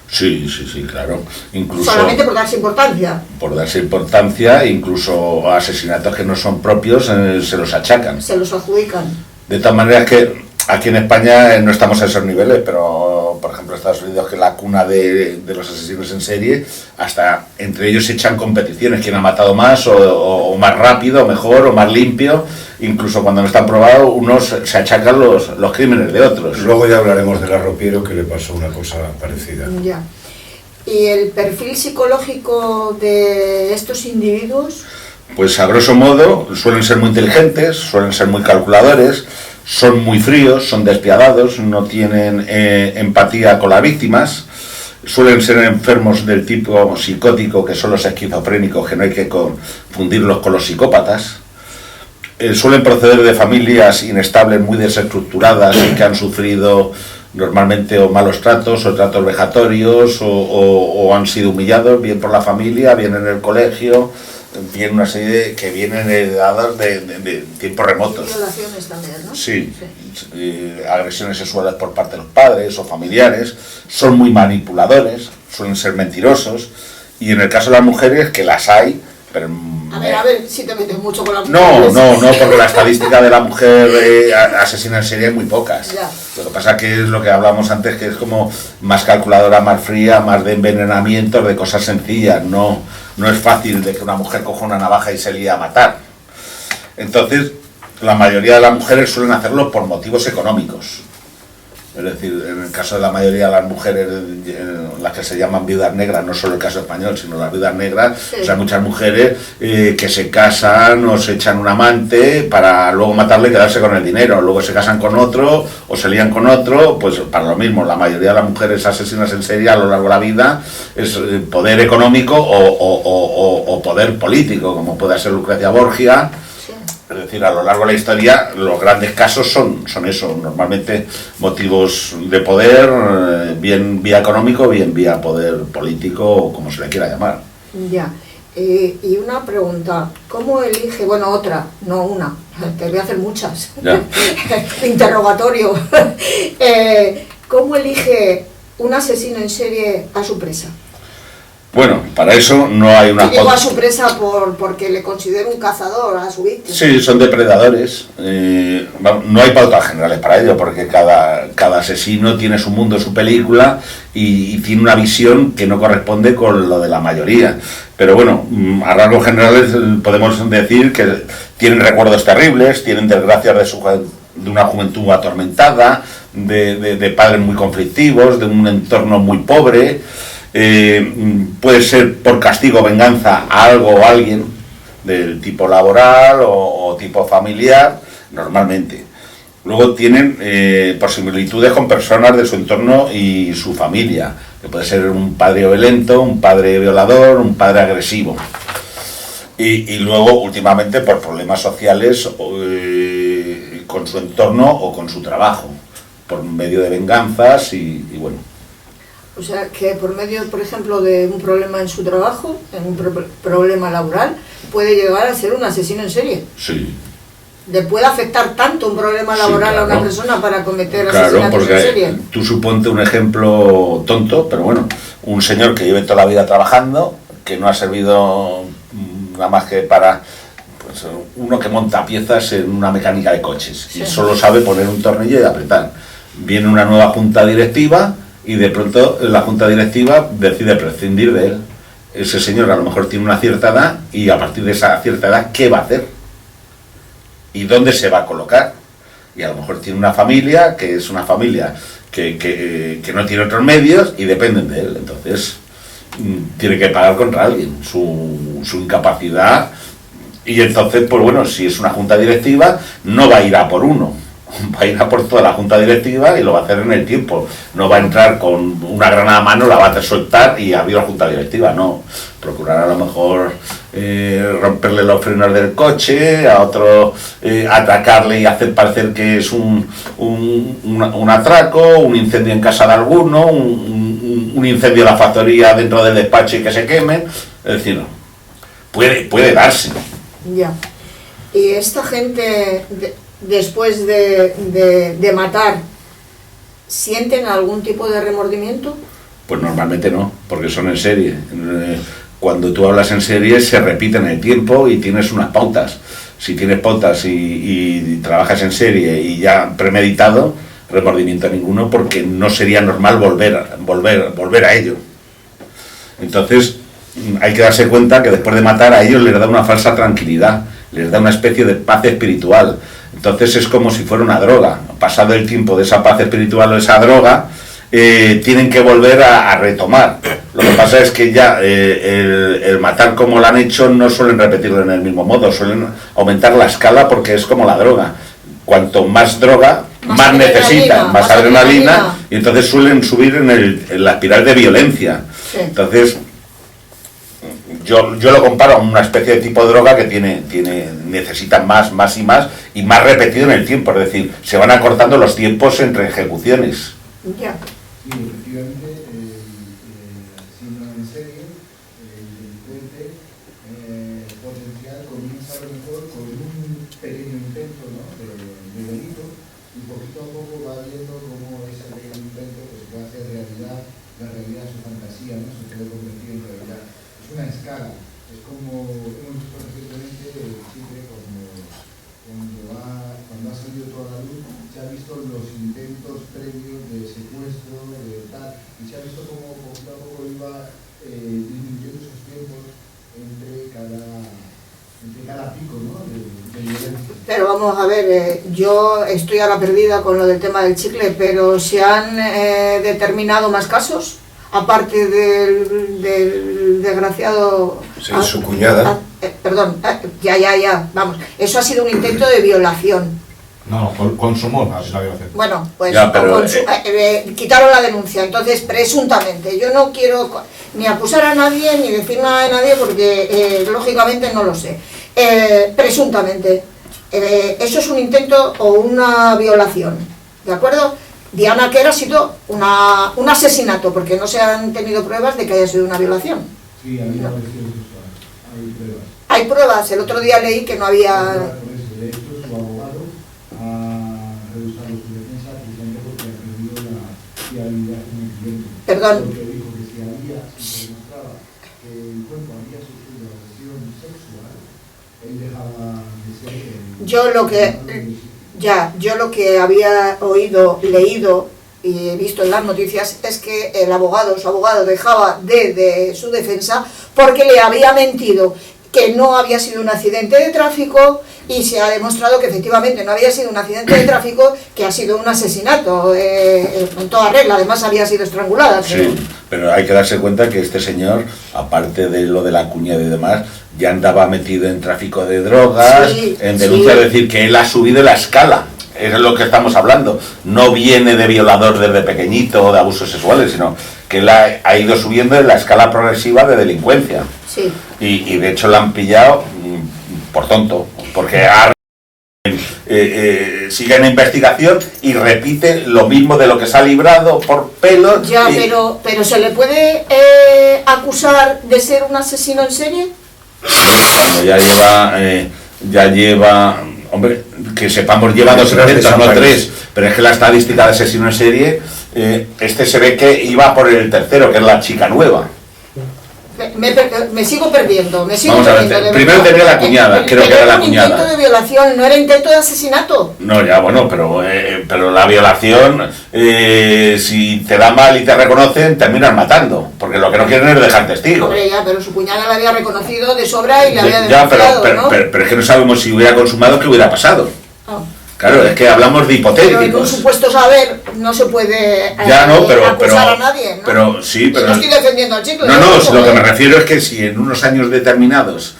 Sí, claro. Incluso solamente por darse importancia. Por darse importancia, incluso asesinatos que no son propios se los achacan. Se los adjudican. De tal manera que aquí en España no estamos a esos niveles, pero por ejemplo Estados Unidos, que es la cuna de los asesinos en serie, hasta entre ellos se echan competiciones, quién ha matado más o más rápido, o mejor, o más limpio. Incluso cuando no están probados, unos se achacan los crímenes de otros. Luego ya hablaremos del arropiero, que le pasó una cosa parecida. Ya. ¿Y el perfil psicológico de estos individuos? Pues a grosso modo suelen ser muy inteligentes, suelen ser muy calculadores, son muy fríos, son despiadados, no tienen empatía con las víctimas, suelen ser enfermos del tipo psicótico, que son los esquizofrénicos, que no hay que confundirlos con los psicópatas. Suelen proceder de familias inestables, muy desestructuradas, y que han sufrido normalmente o malos tratos o tratos vejatorios o han sido humillados, bien por la familia, bien en el colegio, bien una serie que vienen heredadas de tiempos remotos. Violaciones también, ¿no? Sí. Agresiones sexuales por parte de los padres o familiares, son muy manipuladores, suelen ser mentirosos, y en el caso de las mujeres, que las hay, pero... A ver, si te metes mucho con la mujer. No, porque la estadística de la mujer asesina en serie es muy pocas. Ya. Lo que pasa que es lo que hablamos antes, que es como más calculadora, más fría, más de envenenamientos, de cosas sencillas. No es fácil de que una mujer coja una navaja y se líe a matar. Entonces, la mayoría de las mujeres suelen hacerlo por motivos económicos. Es decir, en el caso de la mayoría de las mujeres, las que se llaman viudas negras, no solo el caso español, sino las viudas negras, sí. O sea, muchas mujeres que se casan o se echan un amante para luego matarle y quedarse con el dinero, luego se casan con otro o se lían con otro, pues para lo mismo. La mayoría de las mujeres asesinas en serie a lo largo de la vida es poder económico o poder político, como puede ser Lucrecia Borgia. Es decir, a lo largo de la historia los grandes casos son eso, normalmente motivos de poder, bien vía económico, bien vía poder político, o como se le quiera llamar. Ya, y una pregunta, ¿cómo elige, bueno, otra, no una, te voy a hacer muchas, interrogatorio, ¿cómo elige un asesino en serie a su presa? Bueno, para eso no hay una... Digo a su presa porque le considero un cazador a su víctima. Sí, son depredadores. No hay pautas generales para ello, porque cada asesino tiene su mundo, su película, y tiene una visión que no corresponde con lo de la mayoría. Pero bueno, a rasgos generales podemos decir que tienen recuerdos terribles, tienen desgracias de una juventud atormentada, de padres muy conflictivos, de un entorno muy pobre. Puede ser por castigo o venganza a algo o alguien del tipo laboral o tipo familiar, normalmente. Luego tienen por similitudes con personas de su entorno y su familia, que puede ser un padre violento, un padre violador, un padre agresivo. Y luego, últimamente, por problemas sociales con su entorno o con su trabajo, por medio de venganzas y bueno. O sea, que por medio, por ejemplo, de un problema en su trabajo, en un problema laboral, puede llegar a ser un asesino en serie. Sí. ¿Le puede afectar tanto un problema laboral, sí, claro, a una persona para cometer asesinatos en serie? Tú suponte un ejemplo tonto, pero bueno, un señor que lleve toda la vida trabajando, que no ha servido nada más que para... Pues, uno que monta piezas en una mecánica de coches, sí, y solo sabe poner un tornillo y apretar. Viene una nueva junta directiva y de pronto la junta directiva decide prescindir de él. Ese señor a lo mejor tiene una cierta edad, y a partir de esa cierta edad, ¿qué va a hacer? ¿Y dónde se va a colocar? Y a lo mejor tiene una familia, que es una familia que no tiene otros medios y dependen de él. Entonces tiene que pagar contra alguien su incapacidad, y entonces, pues bueno, si es una junta directiva, no va a ir a por uno, va a ir a por toda la junta directiva y lo va a hacer en el tiempo. No va a entrar con una granada a mano, la va a soltar y abrir la junta directiva, no. Procurar a lo mejor romperle los frenos del coche, a otro atracarle y hacer parecer que es un atraco, un incendio en casa de alguno, un incendio en la factoría dentro del despacho y que se quemen. Es decir, puede darse. Ya. Y esta gente, después de matar, ¿sienten algún tipo de remordimiento? Pues normalmente no, porque son en serie. Cuando tú hablas en serie se repite en el tiempo y tienes unas pautas. Si tienes pautas y trabajas en serie y ya premeditado, remordimiento ninguno, porque no sería normal volver a ello. Entonces hay que darse cuenta que después de matar a ellos les da una falsa tranquilidad, les da una especie de paz espiritual. Entonces es como si fuera una droga. Pasado el tiempo de esa paz espiritual o esa droga, tienen que volver a retomar. Lo que pasa es que ya el matar como lo han hecho no suelen repetirlo en el mismo modo, suelen aumentar la escala porque es como la droga. Cuanto más droga, más necesitan, más adrenalina, y entonces suelen subir en la espiral de violencia. Sí. Entonces yo lo comparo a una especie de tipo de droga que necesita más y más repetido en el tiempo, es decir, se van acortando los tiempos entre ejecuciones. Ya. Sí, efectivamente, el asesino en serie, el delincuente potencial comienza a lo mejor con un pequeño intento, ¿no?, de delito, y poquito a poco va viendo cómo ese pequeño intento pues, va a hacer realidad, la realidad de su fantasía, ¿no?, se puede convertir en realidad. Es una escala, es como hemos visto recientemente siempre cuando ha salido toda la luz, se han visto los intentos previos de secuestro, de tal, y se ha visto cómo poquito a poco iba disminuyendo esos tiempos entre cada pico, ¿no?, de violencia. Pero vamos a ver, yo estoy ahora perdida con lo del tema del chicle, pero ¿se han determinado más casos? Aparte del desgraciado... Sí, su cuñada. Ya, vamos. Eso ha sido un intento de violación. No, consumó la violación. Bueno, pues Ya, pero, quitaron la denuncia, entonces presuntamente. Yo no quiero ni acusar a nadie ni decir nada de nadie porque lógicamente no lo sé. Presuntamente. Eso es un intento o una violación, ¿de acuerdo? Diana Quer ha sido un asesinato, porque no se han tenido pruebas de que haya sido una violación. Sí, hay agresiones sexuales, hay pruebas. Hay pruebas, el otro día leí que no había... De hecho, su abogado ha rehusado su defensa precisamente porque ha perdido la fiabilidad con el cliente. Perdón. Porque dijo que si se demostraba que el cuerpo había sufrido agresión sexual, él dejaba de ser... Yo lo que había oído, leído y visto en las noticias es que su abogado dejaba de su defensa porque le había mentido que no había sido un accidente de tráfico y se ha demostrado que efectivamente no había sido un accidente de tráfico, que ha sido un asesinato en toda regla, además había sido estrangulada. Sí, pero hay que darse cuenta que este señor, aparte de lo de la cuñada y demás, ya andaba metido en tráfico de drogas, en denuncia, es decir, que él ha subido la escala. Eso es lo que estamos hablando. No viene de violador desde pequeñito o de abusos sexuales, sino que él ha ido subiendo en la escala progresiva de delincuencia. Sí. Y de hecho la han pillado por tonto, porque sigue en investigación y repite lo mismo de lo que se ha librado por pelos. Ya, pero ¿se le puede acusar de ser un asesino en serie? Cuando ya lleva, hombre, que sepamos, lleva 2 intentos, no 3, pero es que la estadística de asesino en serie, este se ve que iba por el tercero, que es la chica nueva. Me sigo perdiendo, Vamos a ver, primero tenía la cuñada, creo que era la cuñada. Intento de violación, no era intento de asesinato. No, ya, bueno, pero la violación, si te da mal y te reconocen, terminan matando, porque lo que no quieren es dejar testigos. Hombre, ya, pero su cuñada la había reconocido de sobra y le había Ya, denunciado, ¿no? pero es que no sabemos si hubiera consumado, qué hubiera pasado. Oh. Claro, es que hablamos de hipotéticos. Pero en un supuesto saber no se puede acusar a nadie, ¿no? Pero sí, pero... No estoy defendiendo al chico. No, lo que me refiero es que si en unos años determinados,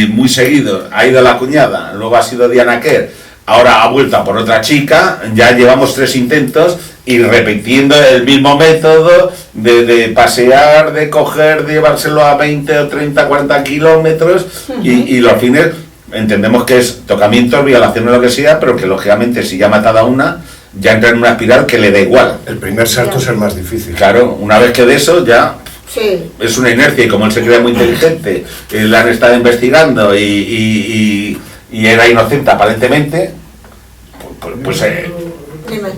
muy seguidos, ha ido la cuñada, luego ha sido Diana Quer, ahora ha vuelto a por otra chica, ya llevamos 3 intentos y repitiendo el mismo método de pasear, de coger, de llevárselo a 20 o 30, 40 kilómetros y los fines entendemos que es tocamientos, violaciones, lo que sea, pero que lógicamente si ya ha matado a una, ya entra en una espiral que le da igual. El primer salto es el más difícil. Claro, una vez que de eso ya Sí. es una inercia y como él se cree muy inteligente, le han estado investigando y era inocente aparentemente, pues Dime.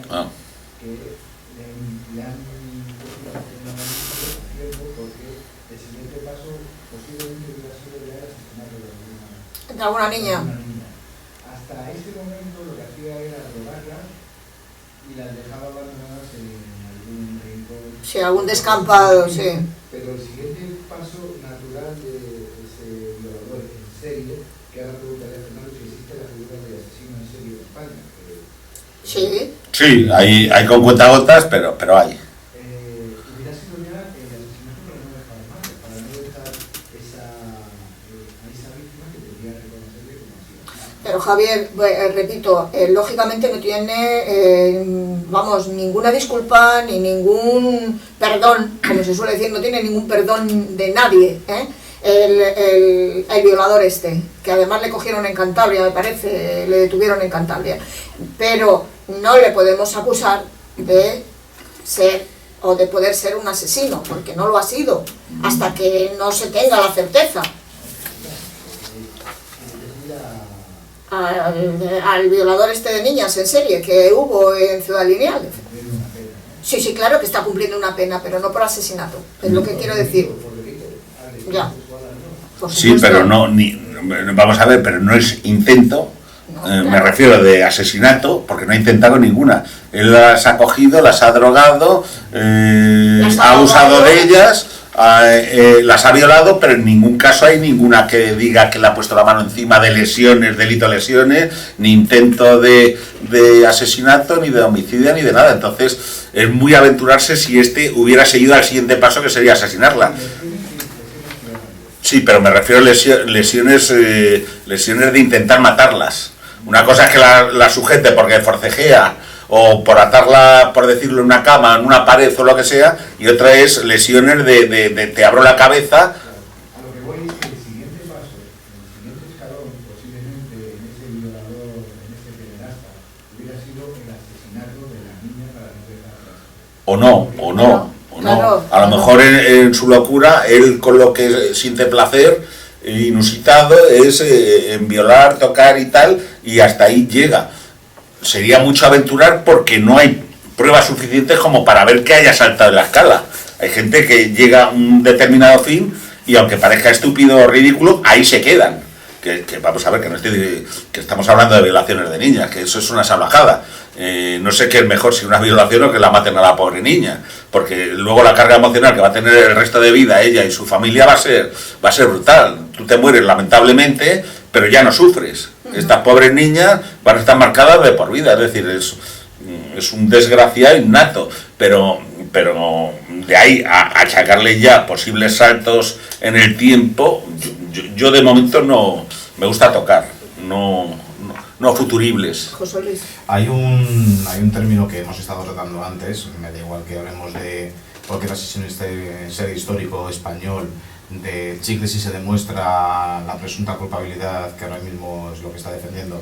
ah. Que le han puesto la pena tiempo porque el siguiente paso posiblemente hubiera sido ya el asesinato de ¿Alguna niña? una niña. Hasta ese momento lo que hacía era drogarlas y las dejaba abandonadas en algún rincón. Sí, algún descampado, sí. Pero el siguiente paso natural de ese violador en serie, que ahora preguntaré a Fernando si existe la figura de asesino en serie en España. Sí. Sí, hay con cuentagotas, pero hay. Hubiera sido ya el asesinato para no dejar mal, para no dejar a esa víctima que podría reconocerle como así. Pero Javier, repito, lógicamente no tiene, vamos, ninguna disculpa ni ningún perdón, como se suele decir, no tiene ningún perdón de nadie, ¿eh? El violador este, que además le cogieron en Cantabria, me parece, le detuvieron en Cantabria, pero no le podemos acusar de ser o de poder ser un asesino, porque no lo ha sido, hasta que no se tenga la certeza. Al violador este de niñas en serie que hubo en Ciudad Lineal. Sí, sí, claro que está cumpliendo una pena, pero no por asesinato, es lo que quiero decir. Ya. Por Sí, supuesto. pero vamos a ver, pero no es intento, No, me claro. refiero de asesinato, porque no ha intentado ninguna. Él las ha cogido, las ha drogado, Las ha ha abusado drogado. de ellas, las ha violado, pero en ningún caso hay ninguna que diga que le ha puesto la mano encima de lesiones, delito de lesiones, ni intento de asesinato, ni de homicidio, ni de nada. Entonces es muy aventurarse si hubiera seguido al siguiente paso, que sería asesinarla. Sí, pero me refiero a lesiones de intentar matarlas. Una cosa es que la sujete porque forcejea o por atarla, por decirlo, en una cama, en una pared o lo que sea, y otra es lesiones de te abro la cabeza. A lo que voy es que el siguiente paso, el siguiente escalón, posiblemente en ese violador, en ese pederasta, hubiera sido el asesinato de la niña para no dejar atrás. O no. Claro, A lo mejor en su locura, él con lo que siente placer inusitado es en violar, tocar y tal, y hasta ahí llega. Sería mucho aventurar porque no hay pruebas suficientes como para ver que haya saltado en la escala. Hay gente que llega a un determinado fin y aunque parezca estúpido o ridículo, ahí se quedan. Que vamos a ver, que estamos hablando de violaciones de niñas, que eso es una salvajada. No sé qué es mejor, si una violación o que la maten a la pobre niña, porque luego la carga emocional que va a tener el resto de vida ella y su familia va a ser brutal. Tú te mueres lamentablemente, pero ya no sufres. Estas pobres niñas van a estar marcadas de por vida, es decir, es un desgraciado innato, pero de ahí a achacarle ya posibles saltos en el tiempo, yo de momento no me gusta tocar, no futuribles. José Luis. Hay un término que hemos estado tratando antes, me da igual que hablemos de cualquier asesino en serie histórico español, de chicle si se demuestra la presunta culpabilidad, que ahora mismo es lo que está defendiendo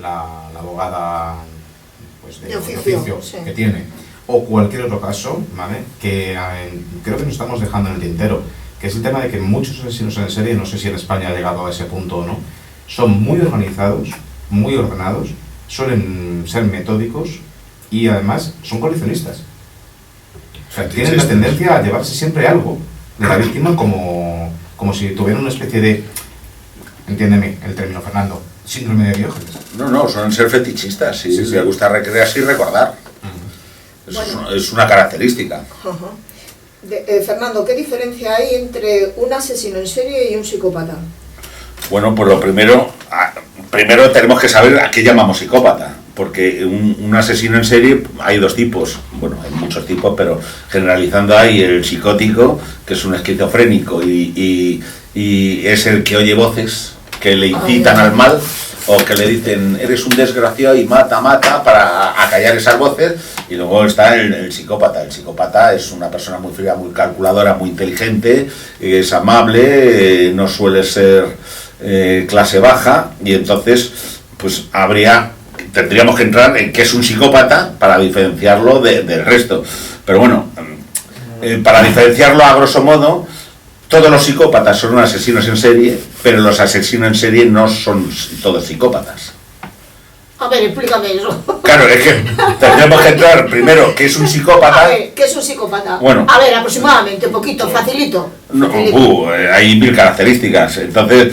la abogada pues, de oficio sí. que tiene, o cualquier otro caso, ¿vale? Que creo que nos estamos dejando en el tintero, que es el tema de que muchos asesinos en serie, no sé si en España ha llegado a ese punto o no, son muy organizados, muy ordenados, suelen ser metódicos y además son coleccionistas. O sea, tienen la tendencia a llevarse siempre algo de la víctima como si tuvieran una especie de, entiéndeme el término, Fernando, síndrome de Diógenes. No, suelen ser fetichistas, sí, Sí. les gusta recrearse y recordar. Eso Bueno. es una característica. Ajá. Fernando, ¿qué diferencia hay entre un asesino en serie y un psicópata? Bueno, pues lo primero tenemos que saber a qué llamamos psicópata, porque un asesino en serie hay dos tipos, bueno, hay muchos tipos, pero generalizando hay el psicótico, que es un esquizofrénico y y es el que oye voces que le incitan al mal o que le dicen eres un desgraciado y mata para acallar esas voces. Y luego está el psicópata. El psicópata es una persona muy fría, muy calculadora, muy inteligente, es amable, no suele ser clase baja, y entonces pues tendríamos que entrar en qué es un psicópata para diferenciarlo del resto. Pero bueno, para diferenciarlo a grosso modo, todos los psicópatas son asesinos en serie, pero los asesinos en serie no son todos psicópatas. A ver, explícame eso. Claro, es que tendremos que entrar primero qué es un psicópata. A ver, ¿qué es un psicópata? Bueno. A ver, aproximadamente, poquito, facilito. No, Facilito. hay 1000 características. Entonces,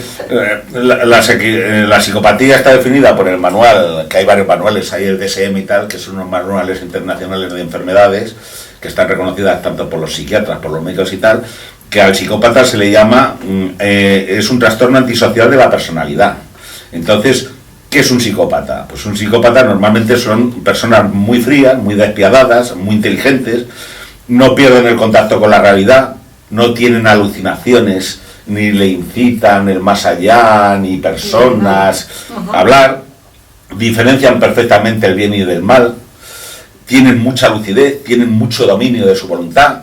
la psicopatía está definida por el manual, que hay varios manuales, hay el DSM y tal, que son unos manuales internacionales de enfermedades, que están reconocidas tanto por los psiquiatras, por los médicos y tal, que al psicópata se le llama, es un trastorno antisocial de la personalidad. Entonces, ¿qué es un psicópata? Pues un psicópata normalmente son personas muy frías, muy despiadadas, muy inteligentes, no pierden el contacto con la realidad, no tienen alucinaciones, ni le incitan el más allá, ni personas a hablar, diferencian perfectamente el bien y del mal, tienen mucha lucidez, tienen mucho dominio de su voluntad,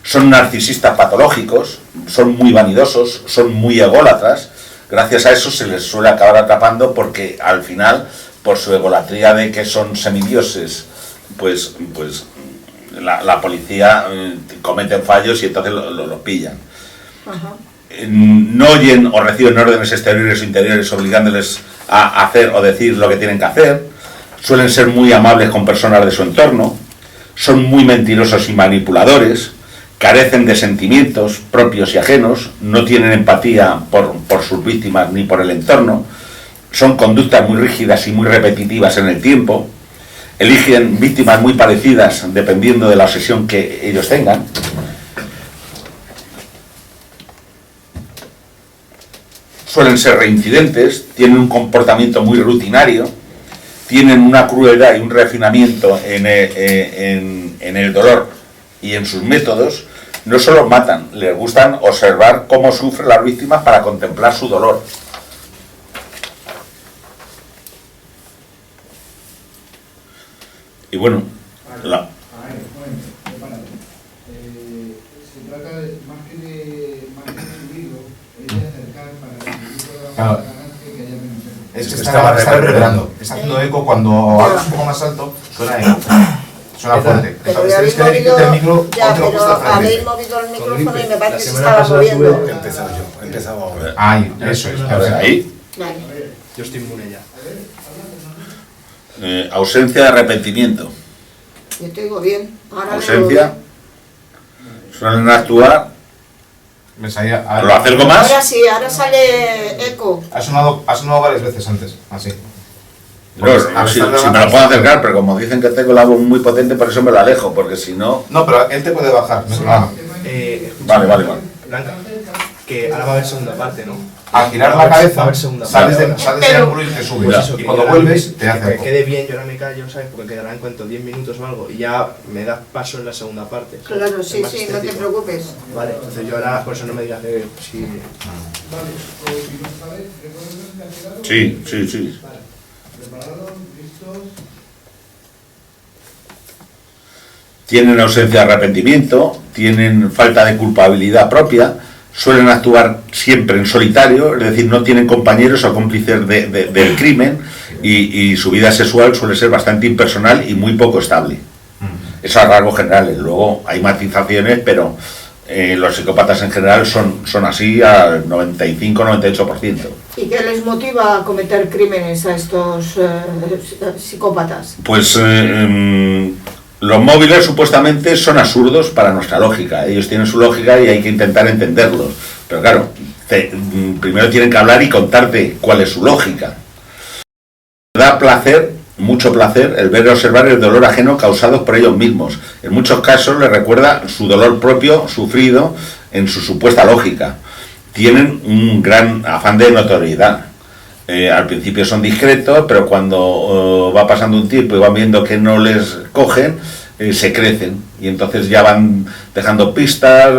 son narcisistas patológicos, son muy vanidosos, son muy ególatras. Gracias a eso se les suele acabar atrapando porque al final, por su egolatría de que son semidioses, pues la policía cometen fallos y entonces los pillan. Ajá. No oyen o reciben órdenes exteriores o interiores obligándoles a hacer o decir lo que tienen que hacer. Suelen ser muy amables con personas de su entorno. Son muy mentirosos y manipuladores. Carecen de sentimientos propios y ajenos, no tienen empatía por sus víctimas ni por el entorno, son conductas muy rígidas y muy repetitivas en el tiempo, eligen víctimas muy parecidas dependiendo de la obsesión que ellos tengan. Suelen ser reincidentes, tienen un comportamiento muy rutinario, tienen una crueldad y un refinamiento en el dolor y en sus métodos. No solo matan, les gustan observar cómo sufren las víctimas para contemplar su dolor. Y bueno, Se trata de, más que de subirlo, es de acercar para que el grupo Claro. que haya menos eco. Es que Estaba está reverberando. reverberando. Está haciendo eco cuando hablas un poco más alto, suena eco. Suena fuerte. Pero Entonces habéis tienes que quitarte el micro, movido, ya, póntelo pero justo al frente. habéis movido el micrófono y me parece que se semana estaba pasada moviendo. tuve- He empezado yo, he empezado ahora. Ahí, eso es. a ver, perfecto. ahí, Vale. Yo estoy inmune ya. ausencia de arrepentimiento, Yo te digo bien. Ahora ausencia, suelen actuar, Me salía- a ver, ¿lo acerco más? Ahora sí, ahora sale eco. ha sonado varias veces antes, así. No, Al si estar me lo grabando- puedo acercar, pero como dicen que tengo la voz muy potente, por eso me lo alejo, porque si no... No, pero él te puede bajar, no es problema. Vale, vale, vale. Blanca, que ahora va a haber segunda parte, ¿no? Al girar Va a la haber- va a cabeza, haber segunda sales parte. del ángulo y te subes. Pues eso, Y que cuando ahora vuelves, te que hace me eco. quede bien, yo ahora me callo, ¿sabes? Porque quedará en cuanto 10 minutos o algo y ya me da paso en la segunda parte. Claro, Es sí, más sí, no te estético. preocupes. Vale, entonces yo ahora, por eso no me digas que si... Vale, pues si no sabes, ¿recuerdas que ha quedado? Sí, sí, sí. Vale, preparados, listos. Tienen ausencia de arrepentimiento, tienen falta de culpabilidad propia, suelen actuar siempre en solitario, es decir, no tienen compañeros o cómplices del crimen y su vida sexual suele ser bastante impersonal y muy poco estable. Eso a rasgos generales. Luego hay matizaciones, pero los psicópatas en general son así al 95-98%. ¿Y qué les motiva a cometer crímenes a estos psicópatas? Pues los móviles supuestamente son absurdos para nuestra lógica. Ellos tienen su lógica y hay que intentar entenderlos. Pero claro, primero tienen que hablar y contarte cuál es su lógica. Da placer, mucho placer, el ver y observar el dolor ajeno causado por ellos mismos. En muchos casos les recuerda su dolor propio sufrido en su supuesta lógica. Tienen un gran afán de notoriedad. Al principio son discretos, pero cuando va pasando un tiempo y van viendo que no les cogen, se crecen y entonces ya van dejando pistas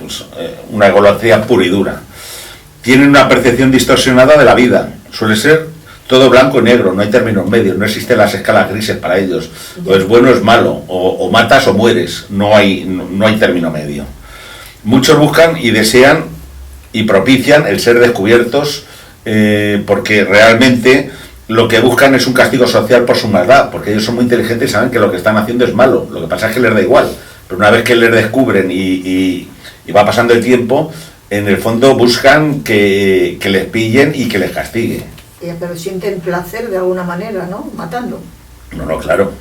pues, una egolatría pura y dura. Tienen una percepción distorsionada de la vida. Suele ser todo blanco y negro, no hay términos medios, no existen las escalas grises para ellos. O es bueno o es malo, o matas o mueres, no hay término medio. Muchos buscan y desean y propician el ser descubiertos, porque realmente lo que buscan es un castigo social por su maldad, porque ellos son muy inteligentes y saben que lo que están haciendo es malo. Lo que pasa es que les da igual, pero una vez que les descubren y va pasando el tiempo, en el fondo buscan que les pillen y que les castiguen. Pero sienten placer de alguna manera, ¿no? Matando. No, claro,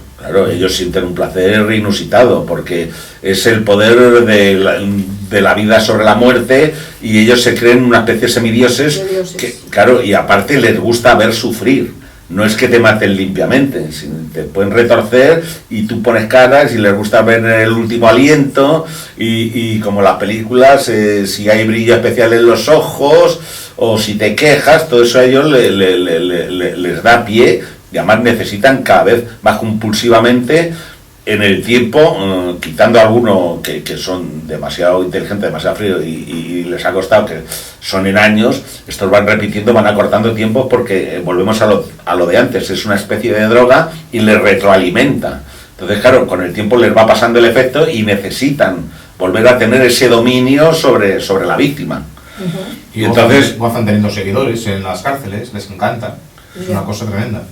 ellos sienten un placer inusitado, porque es el poder de la vida sobre la muerte, y ellos se creen una especie de semidioses, que, claro, y aparte les gusta ver sufrir. No es que te maten limpiamente, te pueden retorcer y tú pones caras y les gusta ver el último aliento, y como las películas, si hay brillo especial en los ojos o si te quejas, todo eso a ellos les da pie, y además necesitan cada vez más compulsivamente en el tiempo, quitando a algunos que son demasiado inteligentes, demasiado fríos y les ha costado, que son en años, estos van repitiendo, van acortando tiempos, porque volvemos a lo de antes, es una especie de droga y les retroalimenta. Entonces, claro, con el tiempo les va pasando el efecto y necesitan volver a tener ese dominio sobre la víctima. Y entonces gozan teniendo seguidores en las cárceles, les encanta, es una cosa tremenda.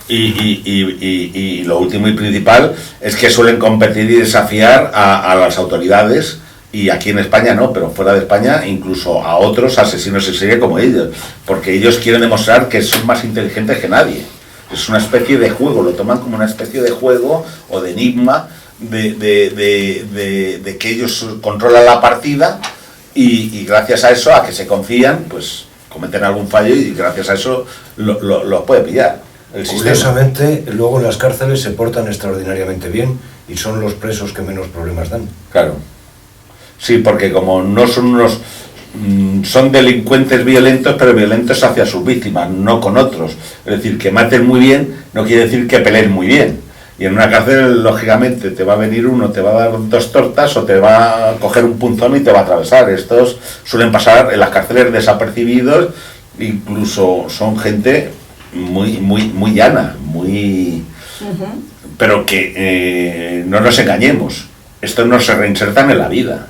Y lo último y principal es que suelen competir y desafiar a las autoridades, y aquí en España no, pero fuera de España incluso a otros asesinos en serie como ellos, porque ellos quieren demostrar que son más inteligentes que nadie. Es una especie de juego, lo toman como una especie de juego o de enigma de que ellos controlan la partida, y gracias a eso, a que se confían, pues cometen algún fallo, y gracias a eso los puede pillar. Curiosamente, luego en las cárceles se portan extraordinariamente bien y son los presos que menos problemas dan. Claro. Sí, porque como no son unos... son delincuentes violentos, pero violentos hacia sus víctimas, no con otros. Es decir, que maten muy bien no quiere decir que peleen muy bien. Y en una cárcel, lógicamente, te va a venir uno, te va a dar 2 tortas, o te va a coger un punzón y te va a atravesar. Estos suelen pasar en las cárceles desapercibidos, incluso son gente muy llana, pero que no nos engañemos, estos no se reinsertan en la vida.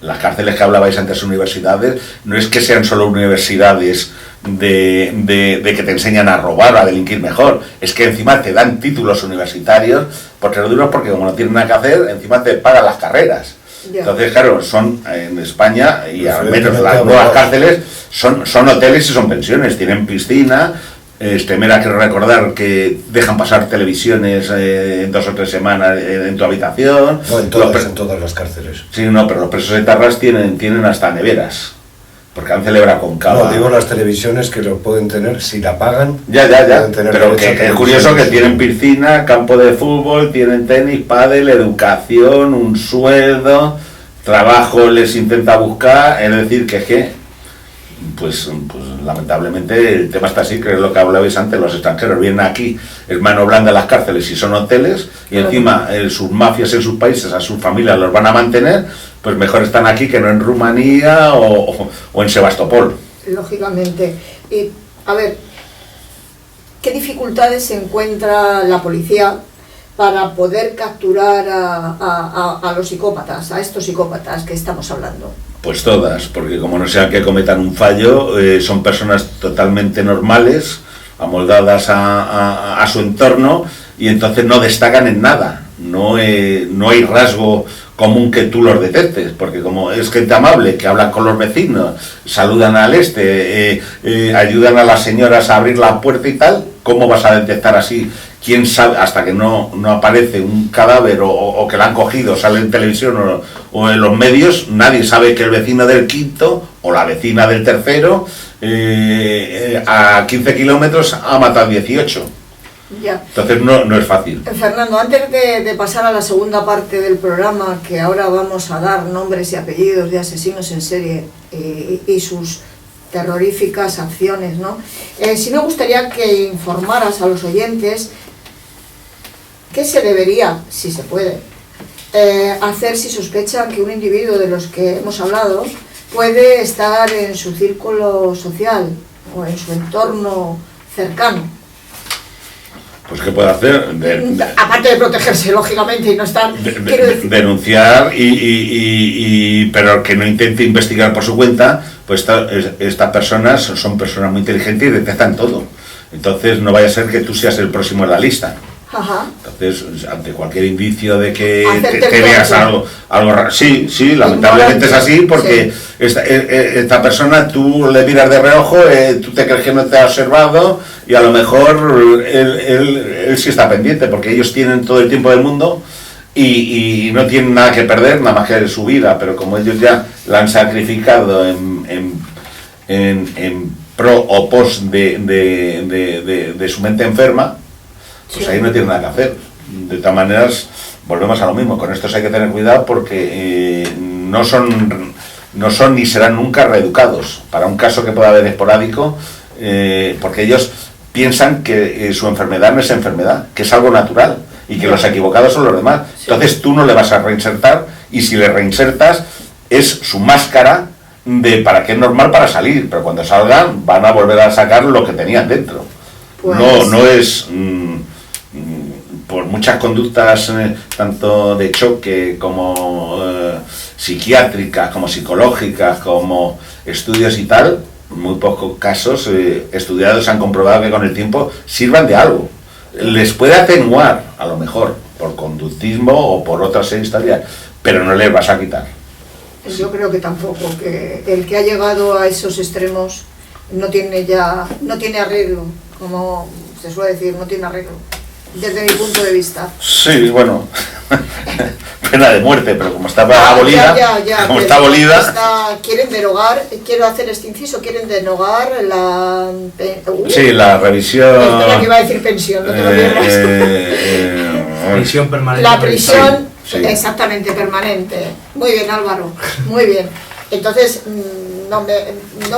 Las cárceles que hablabais antes, universidades, no es que sean solo universidades de que te enseñan a robar o a delinquir mejor, es que encima te dan títulos universitarios por ser duros, porque como no tienen nada que hacer, encima te pagan las carreras. Entonces, claro, son en España, y al menos las nuevas cárceles, son hoteles y son pensiones, tienen piscina. Mira, quiero recordar que dejan pasar televisiones en 2 o 3 semanas en tu habitación. No, en todas las cárceles. Sí, no, pero los presos etarras tienen hasta neveras, porque han celebrado con cava. No, digo las televisiones que lo pueden tener, si la pagan. Ya, pero que es curioso que tienen piscina, campo de fútbol, tienen tenis, pádel, educación, un sueldo, trabajo les intenta buscar, es decir, que pues lamentablemente el tema está así, que es lo que hablabais antes, los extranjeros vienen aquí, es mano blanda en las cárceles y son hoteles, y encima sus mafias en sus países, a sus familias los van a mantener, pues mejor están aquí que no en Rumanía o en Sebastopol. Lógicamente. Y, a ver, ¿qué dificultades encuentra la policía para poder capturar a los psicópatas, a estos psicópatas que estamos hablando? Pues todas, porque como no sea que cometan un fallo, son personas totalmente normales, amoldadas a su entorno, y entonces no destacan en nada, no hay rasgo común que tú los detectes, porque como es gente amable, que hablan con los vecinos, saludan al ayudan a las señoras a abrir la puerta y tal, ¿cómo vas a detectar así? ¿Quién sabe? Hasta que no aparece un cadáver o que la han cogido, sale en televisión o en los medios, nadie sabe que el vecino del quinto o la vecina del tercero a 15 kilómetros ha matado 18. Ya. Entonces no es fácil. Fernando, antes de pasar a la segunda parte del programa, que ahora vamos a dar nombres y apellidos de asesinos en serie y sus terroríficas acciones, ¿no? Sí me gustaría que informaras a los oyentes qué se debería, si se puede, hacer si sospechan que un individuo de los que hemos hablado puede estar en su círculo social o en su entorno cercano. Pues ¿qué puede hacer? Aparte de protegerse, lógicamente, y no estar... Denunciar, pero que no intente investigar por su cuenta, pues estas personas son personas muy inteligentes y detectan todo. Entonces no vaya a ser que tú seas el próximo en la lista. Ajá. Entonces, ante cualquier indicio de que Hacerte veas algo raro, sí, lamentablemente es así, porque sí. Esta persona tú le miras de reojo, tú te crees que no te ha observado y a lo mejor él sí está pendiente, porque ellos tienen todo el tiempo del mundo y no tienen nada que perder, nada más que su vida, pero como ellos ya la han sacrificado en pro o pos de su mente enferma, pues ahí no tiene nada que hacer. De todas maneras, volvemos a lo mismo. Con estos hay que tener cuidado porque no son ni serán nunca reeducados para un caso que pueda haber esporádico, porque ellos piensan que su enfermedad no es enfermedad, que es algo natural y que los equivocados son los demás. Entonces tú no le vas a reinsertar, y si le reinsertas es su máscara para que es normal para salir, pero cuando salgan van a volver a sacar lo que tenían dentro. Pues... No es... por muchas conductas tanto de choque como psiquiátricas, como psicológicas, como estudios y tal, en muy pocos casos estudiados han comprobado que con el tiempo sirvan de algo. Les puede atenuar, a lo mejor, por conductismo o por otras historias, pero no les vas a quitar. Yo creo que tampoco, que el que ha llegado a esos extremos no tiene arreglo, como se suele decir, no tiene arreglo. Desde mi punto de vista. Sí, bueno, pena de muerte, pero como está abolida, está abolida... Quieren derogar, quiero hacer este inciso, quieren derogar la... sí, la revisión... Espera, que iba a decir pensión, no te lo pierdas. Prisión permanente. La prisión, sí. Exactamente, permanente. Muy bien, Álvaro, muy bien. Entonces, no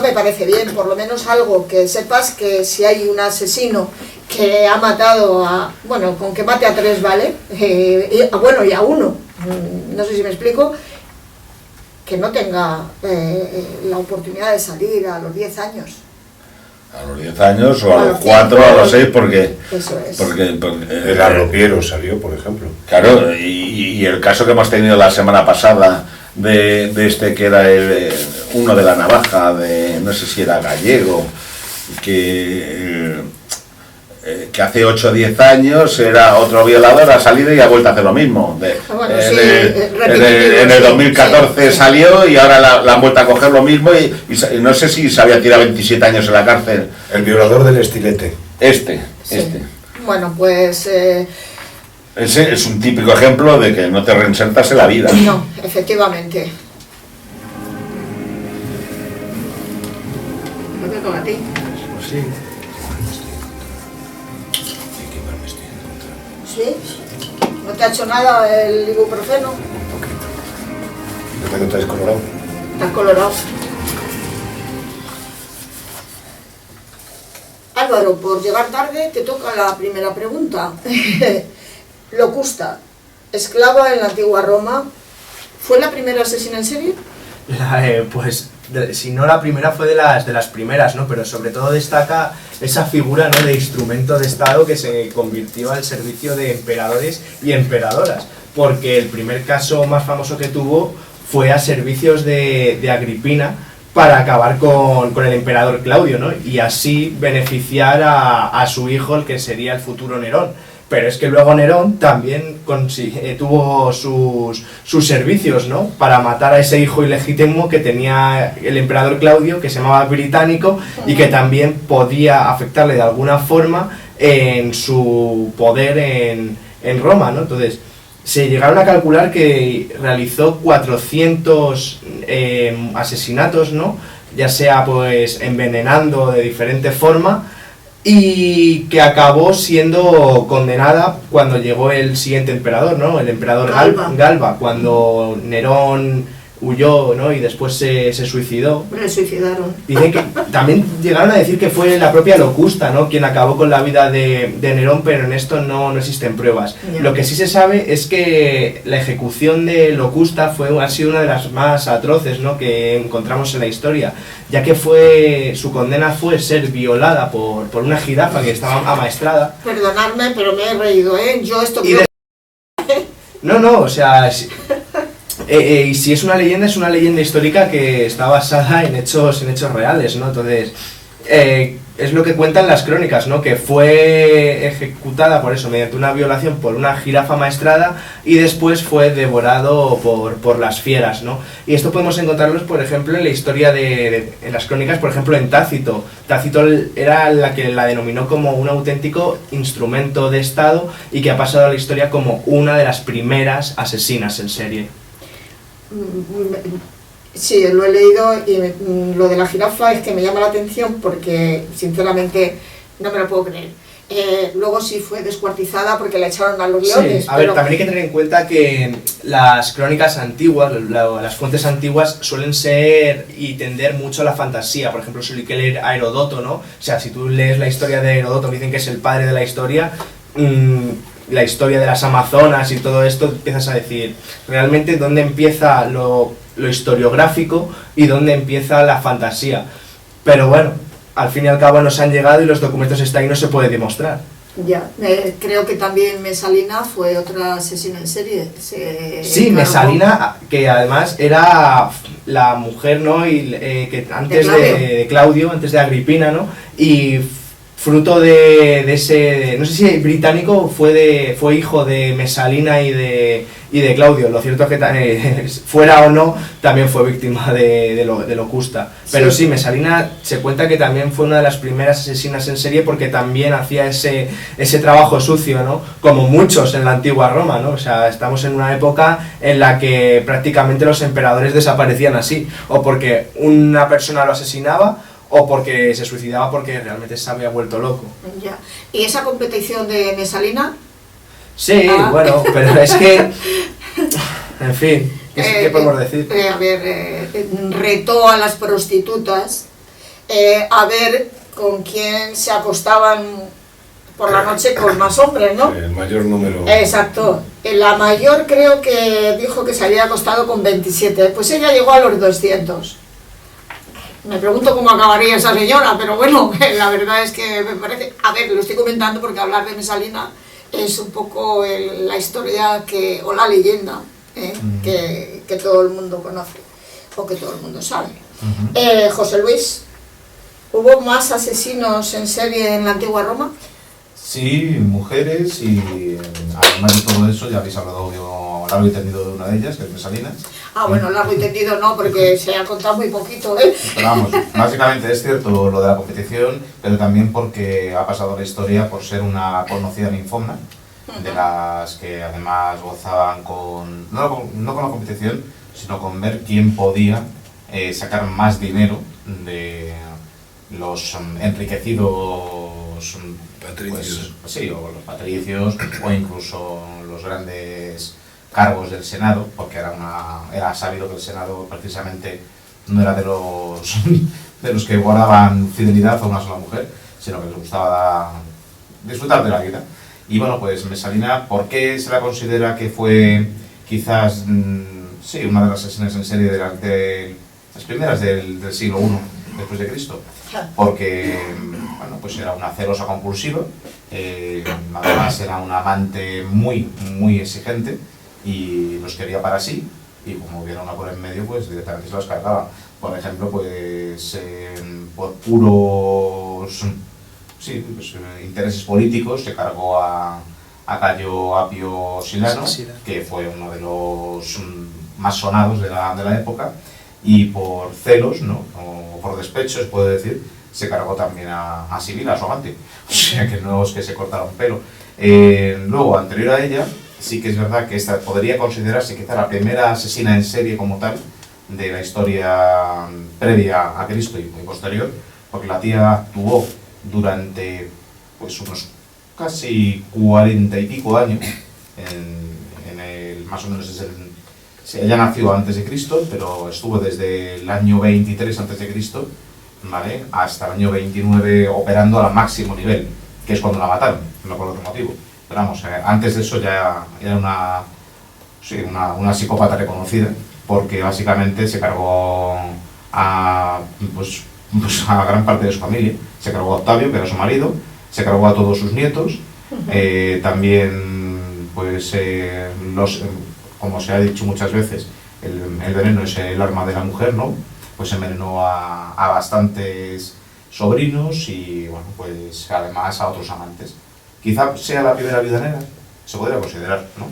me parece bien, por lo menos algo que sepas, que si hay un asesino que ha matado a... Bueno, con que mate a 3 vale, y a 1, no sé si me explico, que no tenga la oportunidad de salir a los 10 años. A los 10 años o a los 4 o a los 6, porque... Eso es. Porque El arropiero salió, por ejemplo. Claro, y el caso que hemos tenido la semana pasada de este que era uno de la navaja, no sé si era gallego, que hace 8 o 10 años era otro violador, ha salido y ha vuelto a hacer lo mismo. En el 2014 sí. Salió y ahora la han vuelto a coger lo mismo y no sé si se había tirado 27 años en la cárcel. El violador del estilete. Este. Bueno, pues... Ese es un típico ejemplo de que no te reinsertas en la vida. No, efectivamente. ¿No te toca a ti? Pues sí. ¿Sí? ¿No te ha hecho nada el ibuprofeno? Un poquito. ¿No te notas colorado? Estás colorado. Álvaro, por llegar tarde te toca la primera pregunta. Locusta, esclava en la antigua Roma, ¿fue la primera asesina en serie? Pues si no la primera, fue de las primeras, ¿no? Pero sobre todo destaca esa figura, ¿no?, de instrumento de Estado que se convirtió al servicio de emperadores y emperadoras, porque el primer caso más famoso que tuvo fue a servicios de Agripina para acabar con el emperador Claudio, ¿no?, y así beneficiar a su hijo, el que sería el futuro Nerón. Pero es que luego Nerón también tuvo sus servicios, ¿no?, para matar a ese hijo ilegítimo que tenía el emperador Claudio, que se llamaba Británico, y que también podía afectarle de alguna forma en su poder en Roma, ¿no? Entonces, se llegaron a calcular que realizó 400 asesinatos, ¿no?, ya sea pues envenenando de diferente forma, y que acabó siendo condenada cuando llegó el siguiente emperador, ¿no?, el emperador Galba, cuando Nerón huyó, ¿no? Y después se suicidó. Le suicidaron. Dicen que también llegaron a decir que fue la propia Locusta, ¿no?, quien acabó con la vida de Nerón, pero en esto no existen pruebas. Ya. Lo que sí se sabe es que la ejecución de Locusta ha sido una de las más atroces, ¿no?, que encontramos en la historia, ya que su condena fue ser violada por una jirafa que estaba amaestrada. Perdonadme, pero me he reído, ¿eh? Yo esto Y creo... No, o sea, y si es una leyenda histórica que está basada en hechos reales, ¿no? Entonces, es lo que cuentan las crónicas, ¿no?, que fue ejecutada por eso, mediante una violación por una jirafa maestrada, y después fue devorado por las fieras, ¿no? Y esto podemos encontrarlos, por ejemplo, en la historia en las crónicas, por ejemplo, en Tácito. Tácito era la que la denominó como un auténtico instrumento de Estado y que ha pasado a la historia como una de las primeras asesinas en serie. Sí, lo he leído y lo de la jirafa es que me llama la atención porque, sinceramente, no me lo puedo creer. Luego sí fue descuartizada porque la echaron a los leones. Sí, a ver, también hay que tener en cuenta que las crónicas antiguas, las fuentes antiguas suelen ser y tender mucho a la fantasía. Por ejemplo, suele que leer a Herodoto, ¿no? O sea, si tú lees la historia de Herodoto, dicen que es el padre de la historia de las Amazonas y todo esto, empiezas a decir, realmente, ¿dónde empieza lo historiográfico y dónde empieza la fantasía? Pero bueno, al fin y al cabo nos han llegado y los documentos están ahí y no se puede demostrar. Ya, creo que también Mesalina fue otra asesina en serie. Sí, Mesalina, que además era la mujer, ¿no?, y que antes de Claudio, antes de Agripina, ¿no?, y fruto de ese, no sé si británico, fue hijo de Mesalina y de Claudio. Lo cierto es que fuera o no, también fue víctima de Locusta. Pero sí, Mesalina se cuenta que también fue una de las primeras asesinas en serie porque también hacía ese trabajo sucio, ¿no?, como muchos en la antigua Roma, ¿no? O sea, estamos en una época en la que prácticamente los emperadores desaparecían así, o porque una persona lo asesinaba, o porque se suicidaba porque realmente se había vuelto loco. Ya. ¿Y esa competición de Mesalina? Sí, bueno, pero es que... En fin, ¿qué podemos decir? Retó a las prostitutas a ver con quién se acostaban por la noche con más hombres, ¿no? El mayor número. Exacto. La mayor creo que dijo que se había acostado con 27, pues ella llegó a los 200. Me pregunto cómo acabaría esa señora, pero bueno, la verdad es que me parece... A ver, lo estoy comentando porque hablar de Mesalina es un poco la historia o la leyenda que todo el mundo conoce, o que todo el mundo sabe. José Luis, ¿hubo más asesinos en serie en la antigua Roma? Sí, mujeres, y además de todo eso ya habéis hablado largo y tendido de una de ellas, que es Mesalina. Ah, bueno, largo y tendido no, porque se ha contado muy poquito, ¿eh? Pero vamos, básicamente es cierto lo de la competición, pero también porque ha pasado a la historia por ser una conocida ninfómana, de las que además gozaban no con la competición, sino con ver quién podía sacar más dinero de los enriquecidos patricios, pues, sí, o los patricios, o incluso los grandes cargos del Senado, porque era sabido que el Senado precisamente no era de los que guardaban fidelidad a una sola mujer, sino que les gustaba disfrutar de la vida. Y bueno, pues Mesalina, ¿por qué se la considera que fue quizás sí, una de las asesinas en serie de las primeras del siglo I después de Cristo? Porque bueno, pues era una celosa compulsiva, además era una amante muy, muy exigente y los quería para sí, y como hubiera una por en medio, pues directamente se los cargaba. Por ejemplo, pues por puros intereses políticos se cargó a Cayo Apio Silano, que fue uno de los más sonados de la época, y por celos, ¿no?, o por despecho, se puede decir, se cargó también a Sibila, a su amante. O sea que no es que se cortara un pelo. Luego, anterior a ella, sí que es verdad que esta podría considerarse quizá la primera asesina en serie como tal de la historia previa a Cristo y muy posterior, porque la tía actuó durante pues unos casi 40 y pico años, más o menos desde Sí. Ella nació antes de Cristo, pero estuvo desde el año 23 antes de Cristo, ¿vale?, hasta el año 29 operando al máximo nivel, que es cuando la mataron, no por otro motivo. Pero vamos, antes de eso ya era una psicópata reconocida, porque básicamente se cargó a gran parte de su familia. Se cargó a Octavio, que era su marido, se cargó a todos sus nietos, también, pues, como se ha dicho muchas veces, el veneno es el arma de la mujer, ¿no? Pues envenenó a bastantes sobrinos y, bueno, pues además a otros amantes. Quizá sea la primera viuda negra, se podría considerar, ¿no?,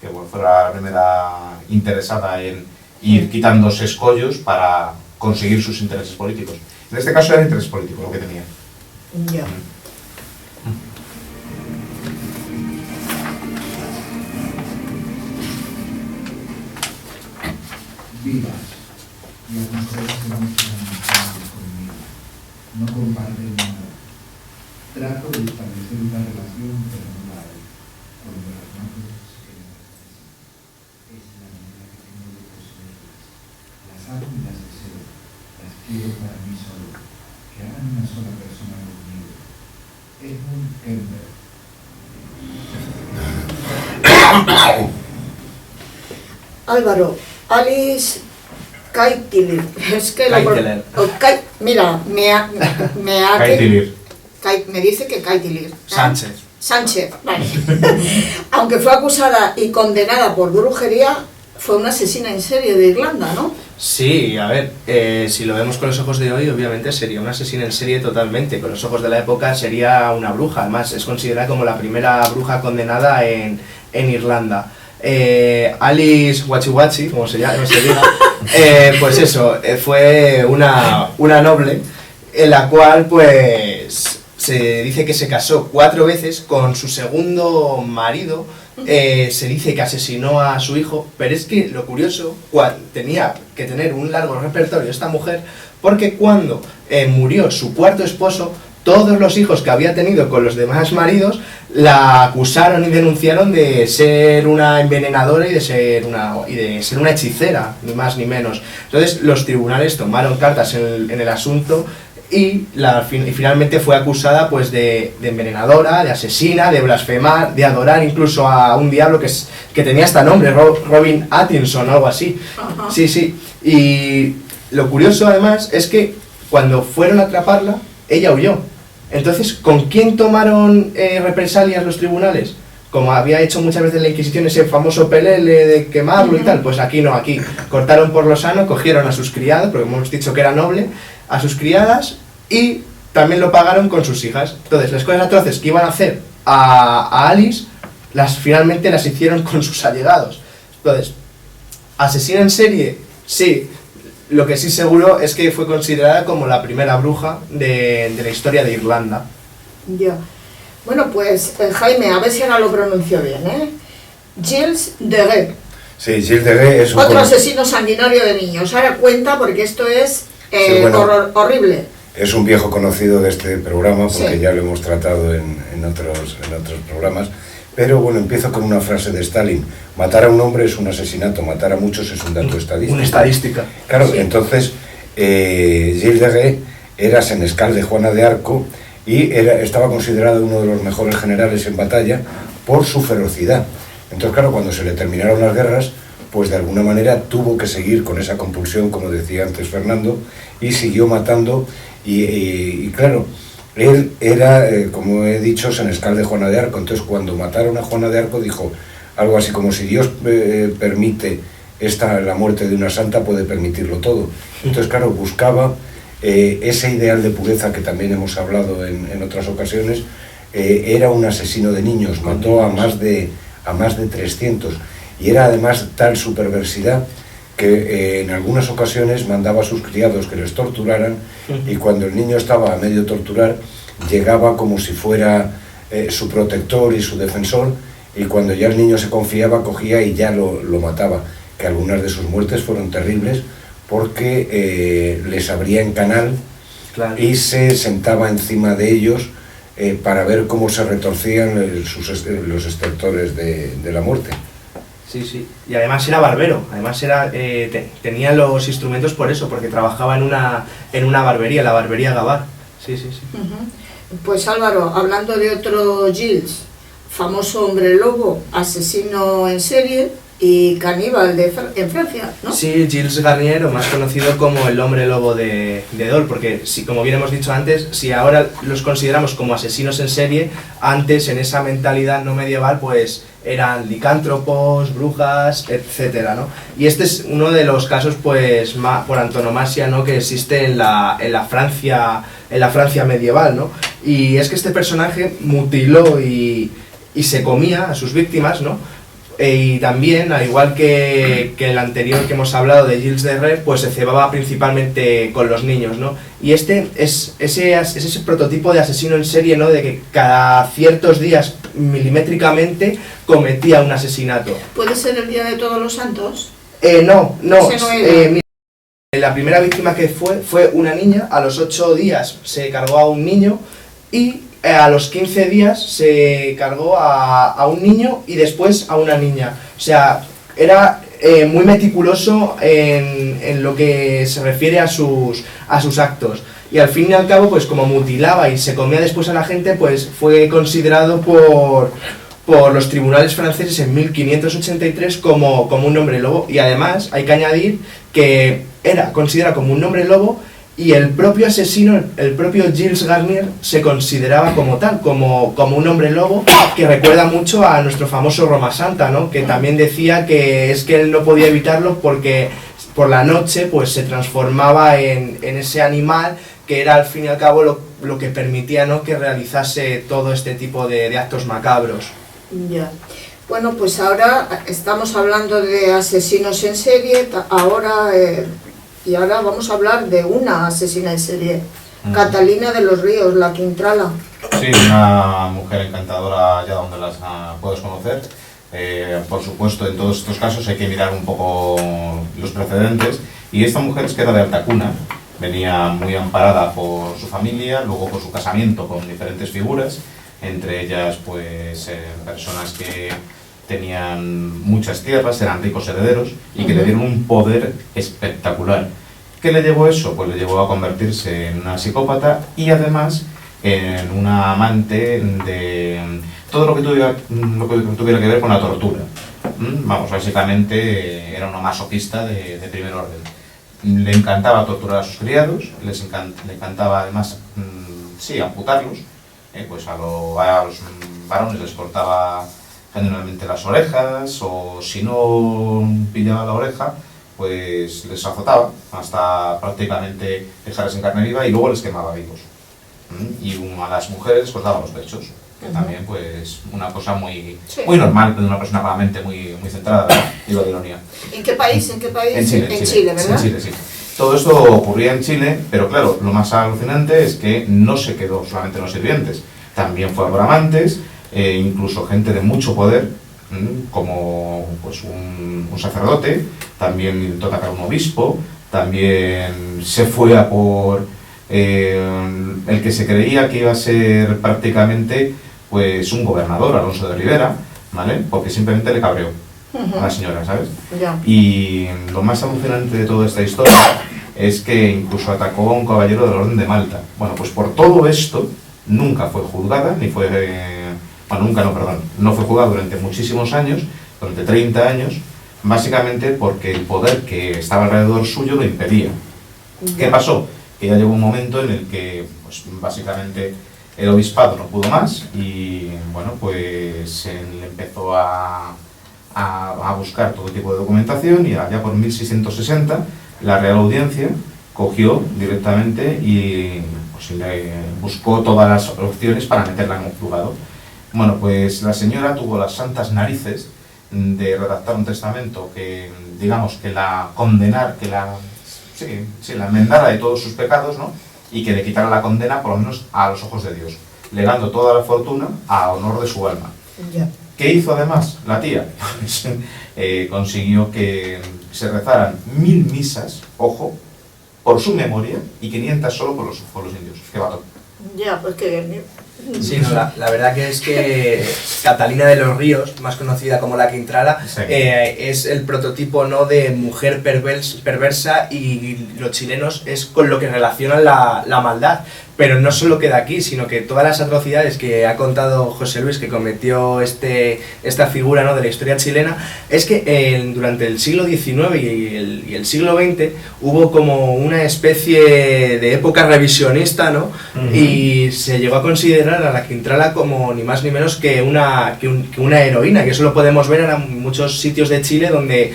que bueno, fuera la primera interesada en ir quitándose escollos para conseguir sus intereses políticos. En este caso era interés político lo que tenía. Ya. Vivas, las mujeres se muestran distantes conmigo, no comparten nada. Trato de establecer una relación, pero no la hay. Cuando las manos se quedan así. Es la manera que tengo de poseerlas. Las amo y las deseo. Las quiero para mí solo. Que hagan una sola persona conmigo. Edmund Kemper. Álvaro, Alice Kaitilir. Es que Kaitiler. Mira, Kaitilir. me dice que Kaitilir. Sánchez. Vale. Aunque fue acusada y condenada por brujería, fue una asesina en serie de Irlanda, ¿no? Sí, a ver, si lo vemos con los ojos de hoy, obviamente sería una asesina en serie totalmente. Con los ojos de la época sería una bruja. Además, es considerada como la primera bruja condenada en Irlanda. Alice Wachi, como se diga, pues eso, fue una noble en la cual, pues, se dice que se casó 4 veces con su segundo marido. Se dice que asesinó a su hijo, pero es que lo curioso, tenía que tener un largo repertorio esta mujer, porque cuando murió su cuarto esposo, todos los hijos que había tenido con los demás maridos la acusaron y denunciaron de ser una envenenadora y de ser una hechicera, ni más ni menos. Entonces los tribunales tomaron cartas en el asunto y finalmente fue acusada, pues, de envenenadora, de asesina, de blasfemar, de adorar incluso a un diablo que tenía hasta nombre, Robin Atkinson o algo así. Sí. Y lo curioso además es que cuando fueron a atraparla, ella huyó. Entonces, ¿con quién tomaron represalias los tribunales? Como había hecho muchas veces la Inquisición, ese famoso pelele de quemarlo y tal, pues aquí no, aquí cortaron por lo sano, cogieron a sus criadas, porque hemos dicho que era noble, a sus criadas, y también lo pagaron con sus hijas. Entonces, las cosas atroces que iban a hacer a Alice, finalmente las hicieron con sus allegados. Entonces, asesina en serie, sí. Lo que sí seguro es que fue considerada como la primera bruja de la historia de Irlanda. Ya. Bueno, pues Jaime, a ver si ahora lo pronuncio bien, ¿eh? Gilles de Rais. Sí, Gilles de Rais es otro asesino sanguinario de niños. Ahora cuenta, porque esto es horrible. Es un viejo conocido de este programa, porque ya lo hemos tratado en otros programas. Pero bueno, empiezo con una frase de Stalin: matar a un hombre es un asesinato, matar a muchos es un dato estadístico. Una estadística. Claro, sí. Entonces, Gilles de Rais era senescal de Juana de Arco y estaba considerado uno de los mejores generales en batalla por su ferocidad. Entonces, claro, cuando se le terminaron las guerras, pues de alguna manera tuvo que seguir con esa compulsión, como decía antes Fernando, y siguió matando. Y claro, él era, como he dicho, senescal de Juana de Arco. Entonces, cuando mataron a Juana de Arco, dijo algo así como: si Dios permite la muerte de una santa, puede permitirlo todo. Entonces, claro, buscaba ese ideal de pureza que también hemos hablado en otras ocasiones. Era un asesino de niños, mató a más de 300, y era además tal su perversidad que en algunas ocasiones mandaba a sus criados que les torturaran, y cuando el niño estaba a medio torturar, llegaba como si fuera su protector y su defensor, y cuando ya el niño se confiaba, cogía y ya lo mataba. Que algunas de sus muertes fueron terribles, porque les abría en canal, claro, y se sentaba encima de ellos para ver cómo se retorcían los estertores de la muerte. Sí, sí. Y además era barbero, además era tenía los instrumentos por eso, porque trabajaba en una barbería, la barbería Gavar. Sí, sí, sí. Pues Álvaro, hablando de otro Gilles, famoso hombre lobo, asesino en serie y caníbal en Francia, ¿no? Sí, Gilles Garnier, o más conocido como el hombre lobo de Dole, porque si, como bien hemos dicho antes, si ahora los consideramos como asesinos en serie, antes en esa mentalidad no medieval pues eran licántropos, brujas, etcétera, ¿no? Y este es uno de los casos pues por antonomasia, ¿no?, que existe en la Francia medieval, ¿no? Y es que este personaje mutiló y se comía a sus víctimas, ¿no? Y también, al igual que el anterior que hemos hablado de Gilles de Rais, pues se cebaba principalmente con los niños, ¿no? Y este es ese prototipo de asesino en serie, ¿no?, de que cada ciertos días milimétricamente cometía un asesinato. ¿Puede ser el Día de Todos los Santos? No. Ese no era. Mira, la primera víctima que fue una niña. A los 8 días se cargó a un niño y a los 15 días se cargó a un niño y después a una niña. O sea, era muy meticuloso en lo que se refiere a sus actos. Y al fin y al cabo, pues como mutilaba y se comía después a la gente, pues fue considerado por los tribunales franceses en 1583 como un hombre lobo. Y además hay que añadir que era considerado como un hombre lobo. Y el propio asesino, el propio Gilles Garnier, se consideraba como tal, como un hombre lobo, que recuerda mucho a nuestro famoso Roma Santa, ¿no? Que también decía que es que él no podía evitarlo porque por la noche pues se transformaba en ese animal que era al fin y al cabo lo que permitía, ¿no?, que realizase todo este tipo de actos macabros. Ya. Bueno, pues ahora estamos hablando de asesinos en serie, y ahora vamos a hablar de una asesina en serie, Catalina de los Ríos, la Quintrala. Sí, una mujer encantadora ya donde las puedes conocer. Por supuesto, en todos estos casos hay que mirar un poco los precedentes. Y esta mujer es que era de alta cuna, venía muy amparada por su familia, luego por su casamiento con diferentes figuras, entre ellas pues personas que tenían muchas tierras, eran ricos herederos y que le dieron un poder espectacular. ¿Qué le llevó eso? Pues le llevó a convertirse en una psicópata y además en una amante de todo lo que tuviera que ver con la tortura. Vamos, básicamente era una masoquista de primer orden. Le encantaba torturar a sus criados, le encantaba además amputarlos, pues a los varones les cortaba generalmente las orejas, o si no pillaba la oreja, pues les azotaba hasta prácticamente dejarles en carne viva y luego les quemaba vivos. Y a las mujeres les cortaba los pechos, que también pues una cosa muy normal de una persona con la mente muy centrada, ¿no? Digo de ironía. ¿En qué país? En Chile, en Chile, ¿verdad? En Chile, sí. Todo esto ocurría en Chile, pero claro, lo más alucinante es que no se quedó solamente en los sirvientes, también fue por amantes, incluso gente de mucho poder, como pues un sacerdote, también intentó atacar a un obispo, también se fue a por el que se creía que iba a ser prácticamente pues un gobernador, Alonso de Rivera, ¿vale? Porque simplemente le cabreó a la señora, ¿sabes? Ya. Y lo más alucinante de toda esta historia es que incluso atacó a un caballero de la Orden de Malta. Bueno, pues por todo esto nunca fue juzgada, no fue juzgada durante muchísimos años, durante 30 años, básicamente porque el poder que estaba alrededor suyo lo impedía. ¿Qué pasó? Que ya llegó un momento en el que, pues básicamente, el obispado no pudo más y, bueno, pues él empezó a buscar todo tipo de documentación y allá por 1660 la Real Audiencia cogió directamente y pues, le buscó todas las opciones para meterla en un juzgado. Bueno, pues la señora tuvo las santas narices de redactar un testamento que, digamos, que la condenara, la enmendara de todos sus pecados, ¿no? Y que le quitara la condena, por lo menos a los ojos de Dios, legando toda la fortuna a honor de su alma. Ya. ¿Qué hizo además la tía? Pues, consiguió que se rezaran 1000 misas, ojo, por su memoria y 500 solo por los indios. ¡Qué vato! Ya, pues que Sí, no, la verdad que es que Catalina de los Ríos, más conocida como la Quintrala, Sí. es el prototipo, ¿no?, de mujer perversa, y los chilenos es con lo que relacionan la maldad. Pero no solo queda aquí, sino que todas las atrocidades que ha contado José Luis que cometió esta figura, ¿no?, de la historia chilena, es que durante el siglo XIX y el siglo XX hubo como una especie de época revisionista, ¿no? Y se llegó a considerar a la Quintrala como ni más ni menos que una heroína, que eso lo podemos ver en muchos sitios de Chile donde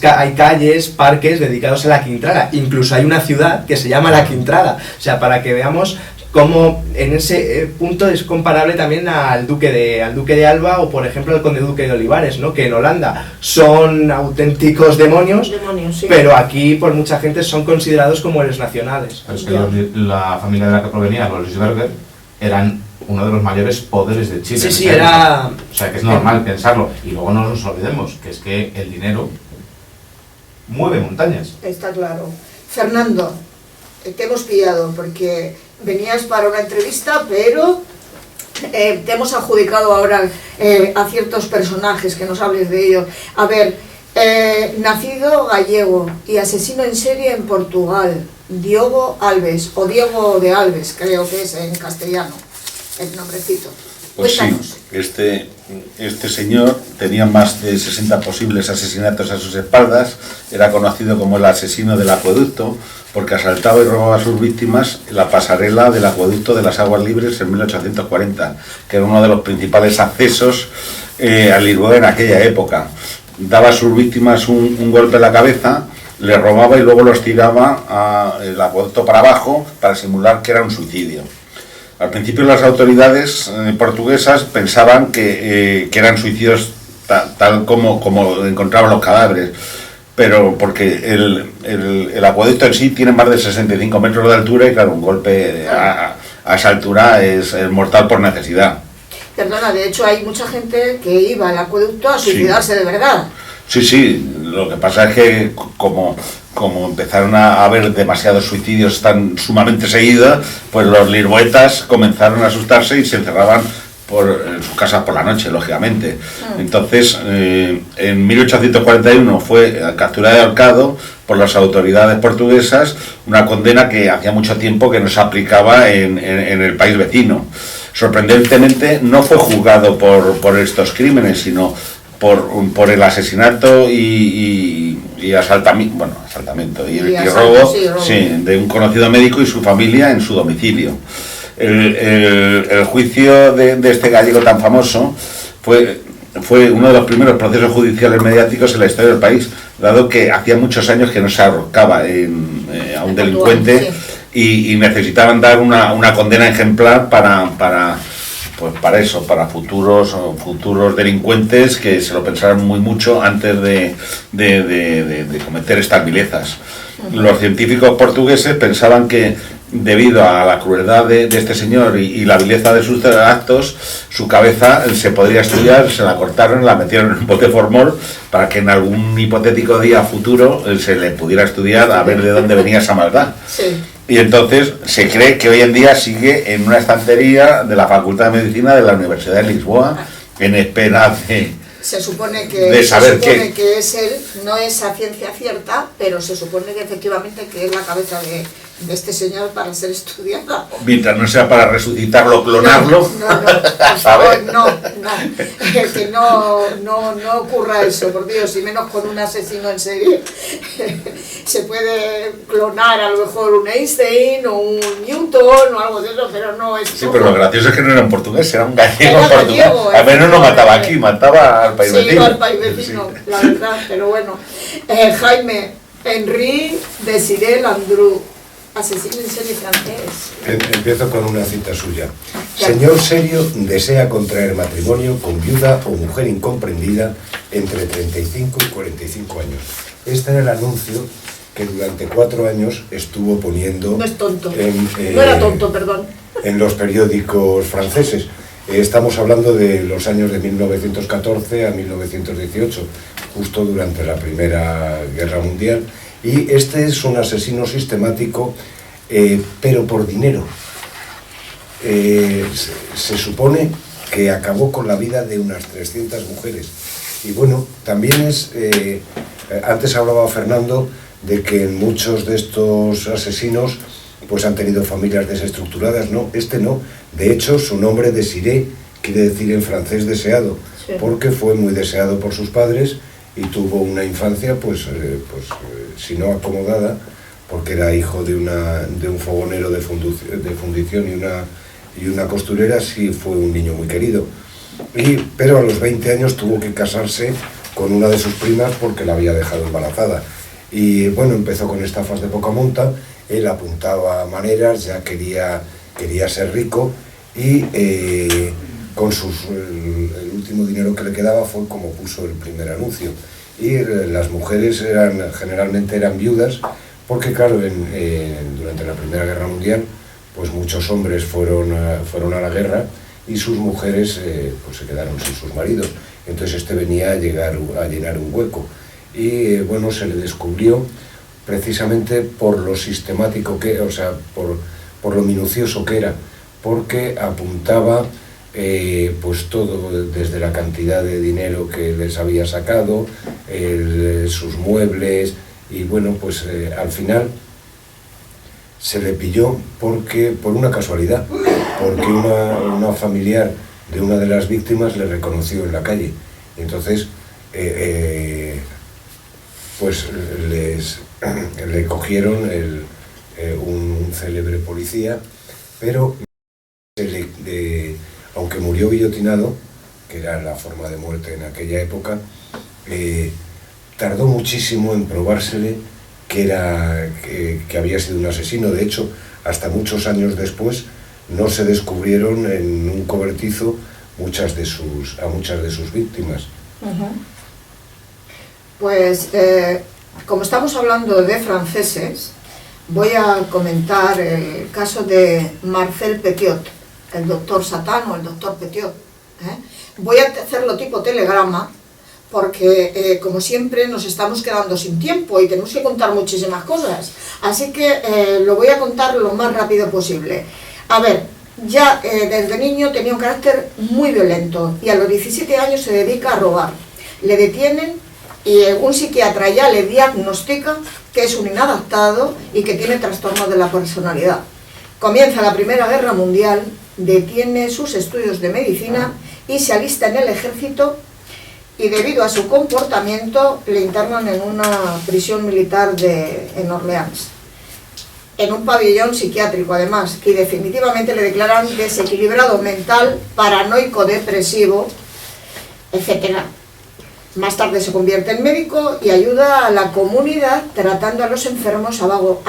hay calles, parques dedicados a la Quintrala. Incluso hay una ciudad que se llama La Quintrala. O sea, para que veamos cómo en ese punto es comparable también al duque de Alba o, por ejemplo, al conde duque de Olivares, ¿no?, que en Holanda son auténticos demonios, Sí. pero aquí por mucha gente son considerados como héroes nacionales. Es que la familia de la que provenía, los Lisberger, eran uno de los mayores poderes de Chile. Sí, en esa era... época. O sea, que es normal pensarlo. Y luego no nos olvidemos que es que el dinero mueve montañas. Está claro. Fernando, te hemos pillado porque venías para una entrevista, pero te hemos adjudicado ahora a ciertos personajes, que nos hables de ellos. A ver, nacido gallego y asesino en serie en Portugal, Diogo Alves, o Diego de Alves, creo que es en castellano, el nombrecito. Pues sí, Cuéntanos. este señor tenía más de 60 posibles asesinatos a sus espaldas, era conocido como el asesino del acueducto, porque asaltaba y robaba a sus víctimas en la pasarela del acueducto de las Aguas Libres en 1840, que era uno de los principales accesos a Lisboa en aquella época. Daba a sus víctimas un golpe en la cabeza, les robaba y luego los tiraba al acueducto para abajo para simular que era un suicidio. Al principio las autoridades portuguesas pensaban que eran suicidios tal como encontraban los cadáveres, pero porque el acueducto en sí tiene más de 65 metros de altura y claro, un golpe a esa altura es mortal por necesidad. Perdona, de hecho hay mucha gente que iba al acueducto a suicidarse de verdad. Sí, lo que pasa es que como empezaron a haber demasiados suicidios tan sumamente seguidos, pues los lisboetas comenzaron a asustarse y se encerraban en sus casas por la noche, lógicamente. Entonces, en 1841 fue capturado y ahorcado por las autoridades portuguesas, una condena que hacía mucho tiempo que no se aplicaba en el país vecino. Sorprendentemente, no fue juzgado por estos crímenes, sino por el asesinato y asaltamiento y robo, sí, de un conocido médico y su familia en su domicilio. El juicio de este gallego tan famoso fue uno de los primeros procesos judiciales mediáticos en la historia del país, dado que hacía muchos años que no se ahorcaba a un delincuente, y necesitaban dar una condena ejemplar para futuros delincuentes que se lo pensaran muy mucho antes de cometer estas vilezas. Los científicos portugueses pensaban que debido a la crueldad de este señor y la vileza de sus actos, su cabeza se podría estudiar, se la cortaron, la metieron en un bote formol para que en algún hipotético día futuro se le pudiera estudiar a ver de dónde venía esa maldad. Sí. Y entonces se cree que hoy en día sigue en una estantería de la Facultad de Medicina de la Universidad de Lisboa, en espera de... Se supone que es él, no es a ciencia cierta, pero se supone que efectivamente que es la cabeza de este señor para ser estudiada. Mientras no sea para resucitarlo, clonarlo. No, por favor, no. Que no ocurra eso, por Dios, y menos con un asesino en serie. Se puede clonar a lo mejor un Einstein o un Newton o algo de eso, pero no es... Sí, pero lo gracioso es que no era en portugués, era un gallego Era portugués. gallego, Al menos no mataba aquí, mataba al país vecino. Sí, al país vecino, Sí. la verdad, pero bueno. Jaime, Henri Desiré Landru, asesino en serie francés. Empiezo con una cita suya. Señor serio desea contraer matrimonio con viuda o mujer incomprendida entre 35 y 45 años. Este era el anuncio que durante 4 años estuvo poniendo... No es tonto, no era tonto, perdón. En los periódicos franceses. Estamos hablando de los años de 1914 a 1918, justo durante la Primera Guerra Mundial. Y este es un asesino sistemático, pero por dinero. se supone que acabó con la vida de unas 300 mujeres. Y bueno, también antes hablaba Fernando de que muchos de estos asesinos pues han tenido familias desestructuradas. No, este no. De hecho, su nombre, Désiré, quiere decir en francés deseado, sí, porque fue muy deseado por sus padres y tuvo una infancia, si no acomodada, porque era hijo de un fogonero de fundición y una costurera. Sí, fue un niño muy querido. Pero a los 20 años tuvo que casarse con una de sus primas porque la había dejado embarazada. Y bueno, empezó con estafas de poca monta. Él apuntaba maneras, ya quería ser rico, y con el último dinero que le quedaba fue como puso el primer anuncio. Y las mujeres generalmente eran viudas, porque claro, durante la Primera Guerra Mundial pues muchos hombres fueron a la guerra y sus mujeres pues se quedaron sin sus maridos. Entonces venía a llenar un hueco. Y bueno, se le descubrió precisamente por lo sistemático por lo minucioso que era, porque apuntaba pues todo, desde la cantidad de dinero que les había sacado, sus muebles, y bueno, pues al final se le pilló por una casualidad, porque una familiar de una de las víctimas le reconoció en la calle. Y entonces pues le cogieron un célebre policía, pero aunque murió guillotinado, que era la forma de muerte en aquella época, tardó muchísimo en probársele que había sido un asesino. De hecho, hasta muchos años después no se descubrieron en un cobertizo a muchas de sus víctimas. Uh-huh. Pues como estamos hablando de franceses, voy a comentar el caso de Marcel Petiot, el doctor Satán o el doctor Petiot. Voy a hacerlo tipo telegrama, porque como siempre nos estamos quedando sin tiempo y tenemos que contar muchísimas cosas, así que lo voy a contar lo más rápido posible. A ver, ya desde niño tenía un carácter muy violento y a los 17 años se dedica a robar. Le detienen y un psiquiatra ya le diagnostica que es un inadaptado y que tiene trastorno de la personalidad. Comienza la Primera Guerra Mundial, detiene sus estudios de medicina y se alista en el ejército, y debido a su comportamiento le internan en una prisión militar en Orleans, en un pabellón psiquiátrico además, y definitivamente le declaran desequilibrado mental, paranoico, depresivo, etc. Más tarde se convierte en médico y ayuda a la comunidad tratando a los enfermos a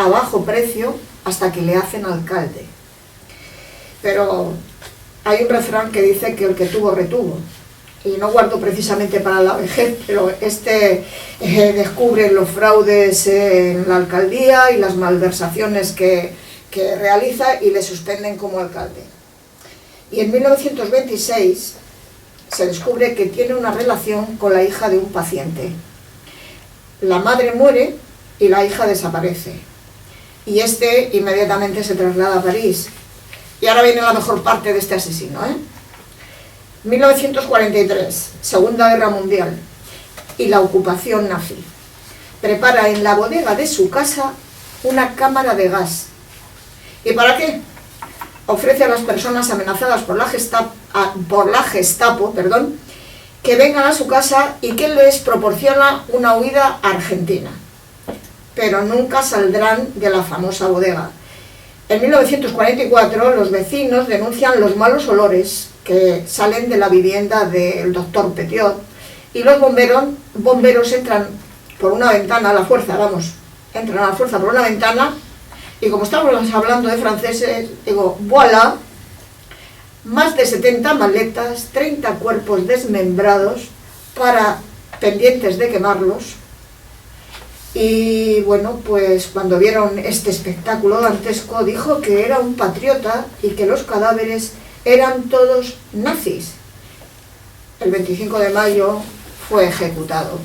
bajo precio hasta que le hacen alcalde. Pero hay un refrán que dice que el que tuvo retuvo. Y no guardo precisamente para la vejez, pero descubre los fraudes en la alcaldía y las malversaciones que realiza y le suspenden como alcalde. Y en 1926 se descubre que tiene una relación con la hija de un paciente. La madre muere y la hija desaparece. Y inmediatamente se traslada a París. Y ahora viene la mejor parte de este asesino, 1943, Segunda Guerra Mundial y la ocupación nazi. Prepara en la bodega de su casa una cámara de gas. ¿Y para qué? Ofrece a las personas amenazadas por la Gestapo, que vengan a su casa y que les proporciona una huida a Argentina. Pero nunca saldrán de la famosa bodega. En 1944 los vecinos denuncian los malos olores que salen de la vivienda del doctor Petiot y los bomberos entran por una ventana a la fuerza, entran a la fuerza por una ventana y como estamos hablando de franceses, digo, voilà, más de 70 maletas, 30 cuerpos desmembrados pendientes de quemarlos. Y bueno, pues cuando vieron este espectáculo dantesco dijo que era un patriota y que los cadáveres eran todos nazis. El 25 de mayo fue ejecutado.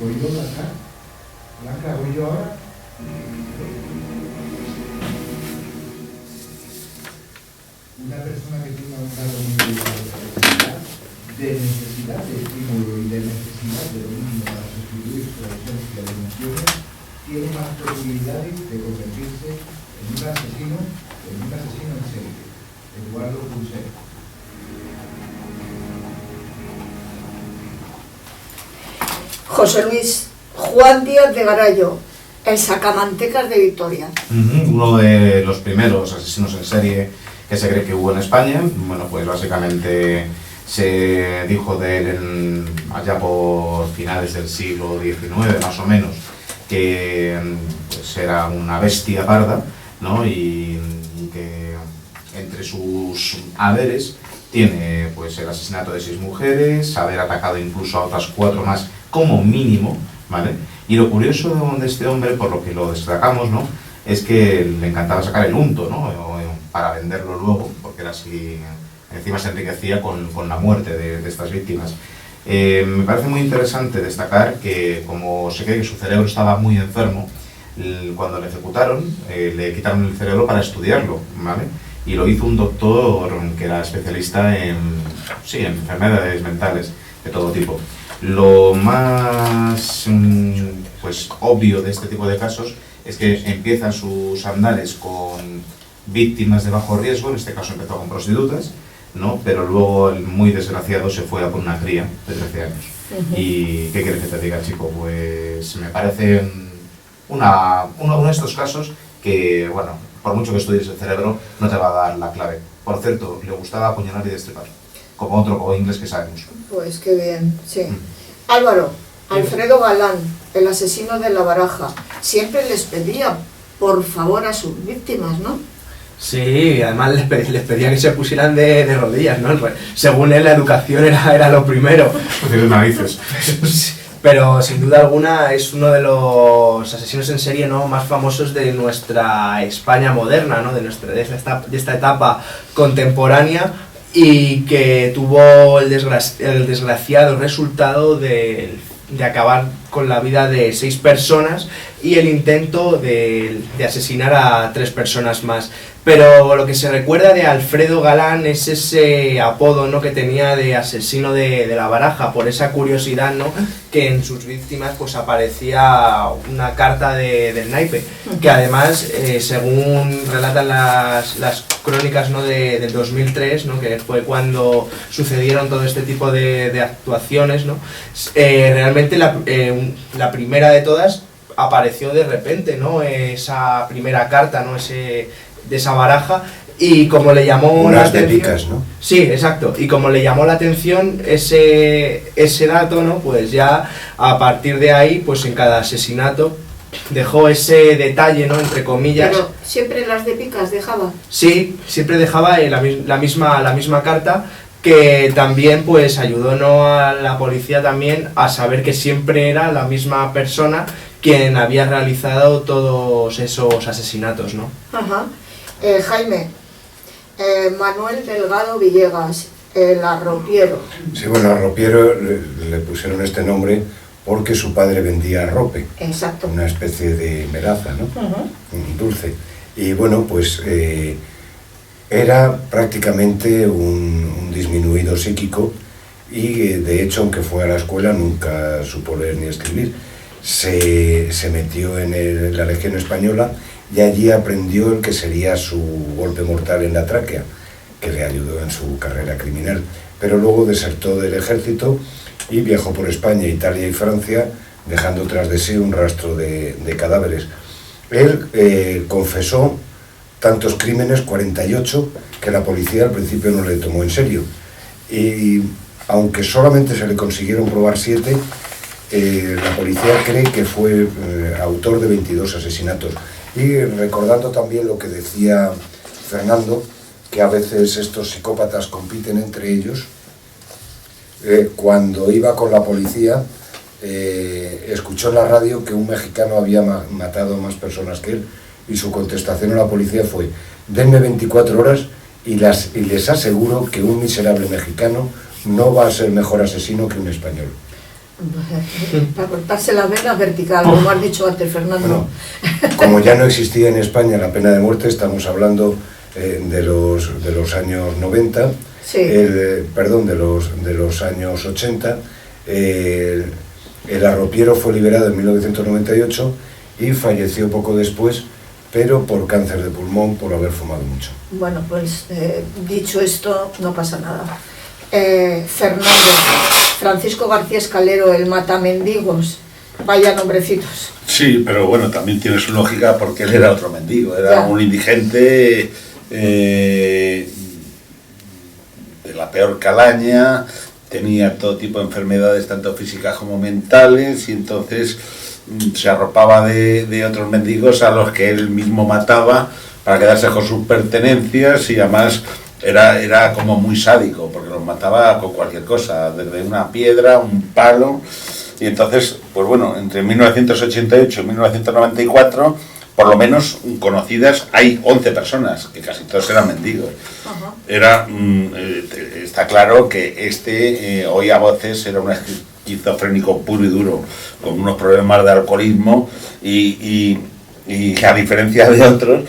voy yo, Blanca. Blanca, voy yo ahora. Una persona que tenga un grado muy de necesidad de estímulo y de necesidad de dominio para sustituir su ausencia de emociones tiene más posibilidades de convertirse en un asesino en serie. Eduardo Punset. José Luis, Juan Díaz de Garayo, el sacamantecas de Vitoria. Uno de los primeros asesinos en serie que se cree que hubo en España. Bueno, pues básicamente se dijo de él allá por finales del siglo XIX, más o menos, que pues era una bestia parda, ¿no? Y que entre sus haberes tiene pues el asesinato de 6 mujeres, haber atacado incluso a otras 4 más como mínimo, ¿vale? Y lo curioso de este hombre, por lo que lo destacamos, ¿no?, es que le encantaba sacar el unto, ¿no?, para venderlo luego, porque era así, encima se enriquecía con la muerte de estas víctimas. Me parece muy interesante destacar que, como se cree que su cerebro estaba muy enfermo, cuando le ejecutaron, le quitaron el cerebro para estudiarlo, ¿vale? Y lo hizo un doctor que era especialista en enfermedades mentales de todo tipo. Lo más pues obvio de este tipo de casos es que empiezan sus andares con víctimas de bajo riesgo, en este caso empezó con prostitutas, ¿no? Pero luego el muy desgraciado se fue a por una cría de 13 años. ¿Y qué quieres que te diga, chico? Pues me parece uno de estos casos que, bueno, por mucho que estudies el cerebro, no te va a dar la clave. Por cierto, le gustaba apuñalar y destripar, como otro inglés que sabemos. Pues qué bien, sí. Álvaro, Alfredo Galán, el asesino de La Baraja, siempre les pedía por favor a sus víctimas, ¿no? Sí, además les pedía que se pusieran de rodillas, ¿no? Según él, la educación era lo primero. Tienes narices. Pero sin duda alguna es uno de los asesinos en serie, ¿no?, más famosos de nuestra España moderna, ¿no?, de esta etapa contemporánea, y que tuvo el desgraciado resultado de acabar con la vida de 6 personas y el intento de asesinar a 3 personas más. Pero lo que se recuerda de Alfredo Galán es ese apodo, ¿no?, que tenía de asesino de La Baraja, por esa curiosidad, ¿no?, que en sus víctimas pues aparecía una carta del naipe, que además, según relatan las crónicas, ¿no?, del 2003, ¿no?, que fue cuando sucedieron todo este tipo de actuaciones, ¿no?, realmente la primera de todas apareció de repente, ¿no?, esa primera carta, ¿no?, de esa baraja, y como le llamó la atención, épicas, ¿no? Sí, exacto, y como le llamó la atención ese dato, ¿no?, pues ya a partir de ahí, pues en cada asesinato dejó ese detalle, ¿no?, entre comillas. Pero siempre las de picas dejaba. Sí, siempre dejaba la misma carta, que también pues ayudó, ¿no?, a la policía también a saber que siempre era la misma persona quien había realizado todos esos asesinatos, ¿no? Ajá. Jaime, Manuel Delgado Villegas, el arropiero. Sí, bueno, arropiero le pusieron este nombre porque su padre vendía arrope. Exacto. Una especie de melaza, ¿no? Un dulce. Y bueno, pues era prácticamente un disminuido psíquico y de hecho, aunque fue a la escuela, nunca supo leer ni escribir. Se metió en la Legión Española y allí aprendió el que sería su golpe mortal en la tráquea, que le ayudó en su carrera criminal. Pero luego desertó del ejército y viajó por España, Italia y Francia, dejando tras de sí un rastro de cadáveres. Él confesó tantos crímenes, 48, que la policía al principio no le tomó en serio. Y aunque solamente se le consiguieron probar 7, la policía cree que fue autor de 22 asesinatos. Y recordando también lo que decía Fernando, que a veces estos psicópatas compiten entre ellos, cuando iba con la policía, escuchó en la radio que un mexicano había matado a más personas que él, y su contestación a la policía fue: denme 24 horas y les aseguro que un miserable mexicano no va a ser mejor asesino que un español. Para cortarse las venas vertical, como has dicho antes, Fernando. Bueno, como ya no existía en España la pena de muerte, estamos hablando de los años 90, Sí. perdón, de los años 80. El arropiero fue liberado en 1998 y falleció poco después, pero por cáncer de pulmón, por haber fumado mucho. Bueno, pues dicho esto, no pasa nada. Fernando, Francisco García Escalero, el matamendigos, vaya nombrecitos. Sí, pero bueno, también tiene su lógica porque él era otro mendigo, era Ya. un indigente de la peor calaña, tenía todo tipo de enfermedades, tanto físicas como mentales, y entonces se arropaba de otros mendigos a los que él mismo mataba para quedarse con sus pertenencias, y además era como muy sádico, porque los mataba con cualquier cosa, desde una piedra, un palo. Y entonces, pues bueno, entre 1988 y 1994, por lo menos conocidas, hay 11 personas, que casi todos eran mendigos. Ajá. Está claro que oía voces, era un esquizofrénico puro y duro, con unos problemas de alcoholismo, y a diferencia de otros,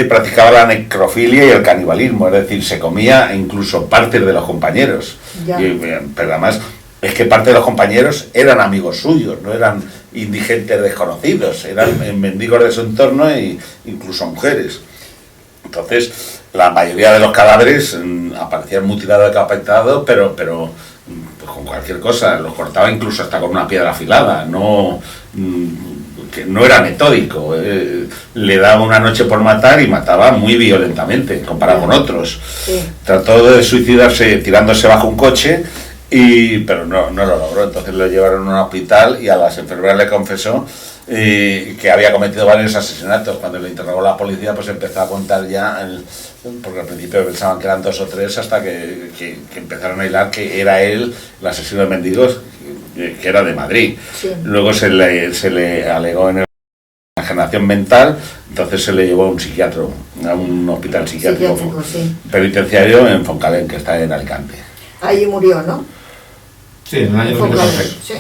practicaba la necrofilia y el canibalismo, es decir, se comía incluso partes de los compañeros. Ya. Pero además es que parte de los compañeros eran amigos suyos, no eran indigentes desconocidos, eran mendigos de su entorno e incluso mujeres. Entonces, la mayoría de los cadáveres aparecían mutilados, decapitados, pero pues con cualquier cosa, los cortaba incluso hasta con una piedra afilada, que no era metódico, le daba una noche por matar y mataba muy violentamente comparado con otros. Sí. Trató de suicidarse tirándose bajo un coche, pero no lo logró. Entonces lo llevaron a un hospital y a las enfermeras le confesó que había cometido varios asesinatos. Cuando le interrogó la policía, pues empezó a contar ya, porque al principio pensaban que eran 2 o 3, hasta que empezaron a hilar que era él el asesino de mendigos, que era de Madrid. Sí. Luego se le alegó en enajenación mental, entonces se le llevó a un psiquiatra, a un hospital psiquiátrico Sí. penitenciario en Foncalén, que está en Alicante. Ahí murió, ¿no? Sí, en el año Fue 2006. Sí.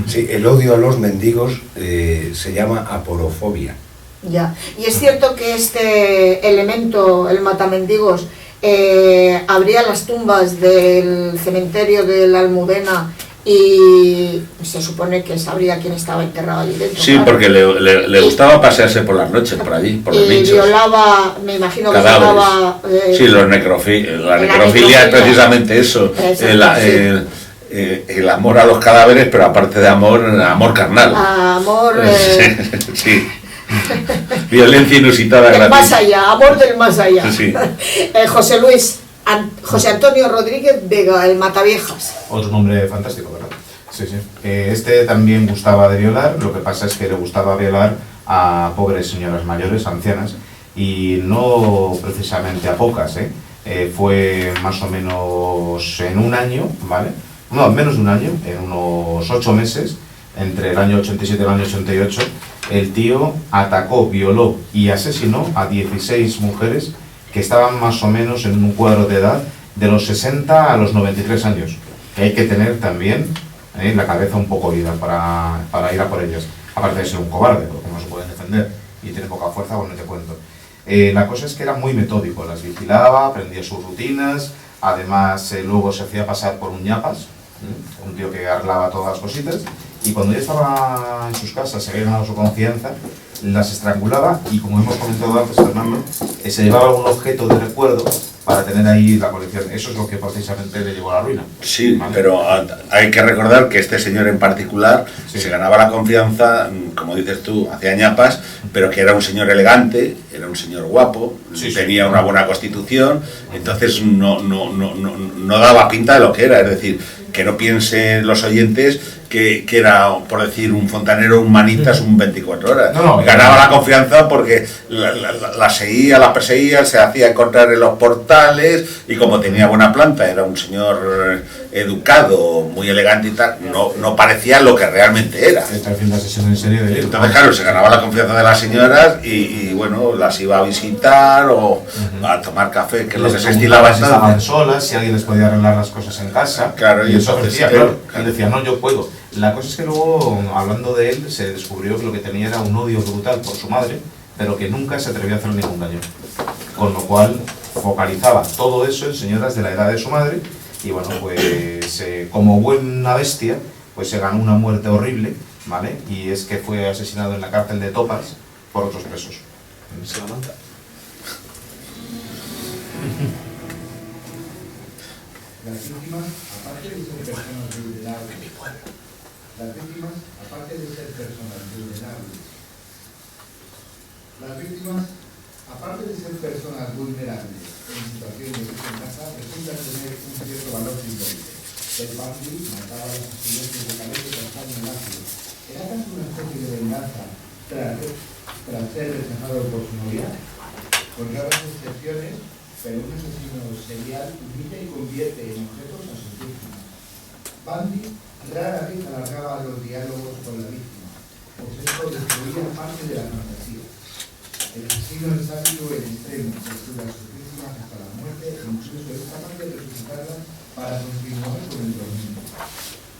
Sí, el odio a los mendigos se llama aporofobia. Ya. Y es cierto que este elemento, el matamendigos, abría las tumbas del cementerio de la Almudena y se supone que sabría quién estaba enterrado allí dentro. Sí, claro. porque le gustaba pasearse por las noches, por allí, por los Y nichos. violaba, me imagino que Cadáveres. violaba... Sí, la necrofilia es precisamente eso, Exacto, el amor a los cadáveres, pero aparte de amor carnal. Amor... Sí. Violencia inusitada. del gratuita. más allá, amor del más allá. Sí. José Antonio Rodríguez Vega, el Mataviejas. Otro nombre fantástico, ¿verdad? Sí, sí. Este también gustaba de violar, lo que pasa es que le gustaba violar a pobres señoras mayores, ancianas, y no precisamente a pocas, ¿eh? Fue más o menos en un año, ¿vale? No, menos de un año, en unos 8 meses, entre el año 87 y el año 88, el tío atacó, violó y asesinó a 16 mujeres que estaban más o menos en un cuadro de edad de los 60 a los 93 años. Que hay que tener también la cabeza un poco ida para ir a por ellas. Aparte de ser un cobarde, porque no se pueden defender y tiene poca fuerza, bueno, te cuento. La cosa es que era muy metódico, las vigilaba, aprendía sus rutinas, además luego se hacía pasar por un ñapas, un tío que arreglaba todas las cositas, y cuando ya estaba en sus casas, se había ganado su confianza, las estrangulaba y, como hemos comentado antes, Fernando, se llevaba algún objeto de recuerdo para tener ahí la colección. Eso es lo que precisamente le llevó a la ruina. Sí, ¿vale? pero hay que recordar que este señor en particular Sí. se ganaba la confianza, como dices tú, hacía ñapas, pero que era un señor elegante, era un señor guapo, Sí, sí. tenía una buena constitución, entonces no daba pinta de lo que era. Es decir, que no piensen los oyentes que era, por decir, un fontanero, un manitas, un 24 horas. No, ganaba la confianza porque la seguía, la perseguía, se hacía encontrar en los portales, y como tenía buena planta, era un señor educado, muy elegante y tal, no parecía lo que realmente era. Está haciendo asesino en serie de él. Entonces, claro, se ganaba la confianza de las señoras y bueno, las iba a visitar o a tomar café, que es lo que se estilaba si estaban solas, si alguien les podía arreglar las cosas en casa. Claro, y eso entonces, decía, claro. Él decía, no, yo puedo. La cosa es que luego, hablando de él, se descubrió que lo que tenía era un odio brutal por su madre, pero que nunca se atrevió a hacer ningún daño. Con lo cual, focalizaba todo eso en señoras de la edad de su madre, y bueno, pues como buena bestia, pues se ganó una muerte horrible, ¿vale? Y es que fue asesinado en la cárcel de Topas por otros presos. En Salamanca. Las víctimas, aparte de ser personas vulnerables, las víctimas, aparte de ser personas vulnerables, las víctimas, aparte de ser personas vulnerables en situaciones de desventaja, resultan tener un cierto valor simbólico. El Bundy mataba a los estudiantes de cabeza y castaño en ácido. ¿Era acaso una especie de venganza tras ser rechazado por su novia? Con raras excepciones, pero un asesino serial humilla y convierte en objetos a sus víctimas. Bundy rara vez alargaba los diálogos con la víctima, pues esto destruía parte de la fantasía. El asesino es sádico en extremo, tortura a sus víctimas hasta la muerte e incluso es capaz de resucitarlas para continuar con el dominio.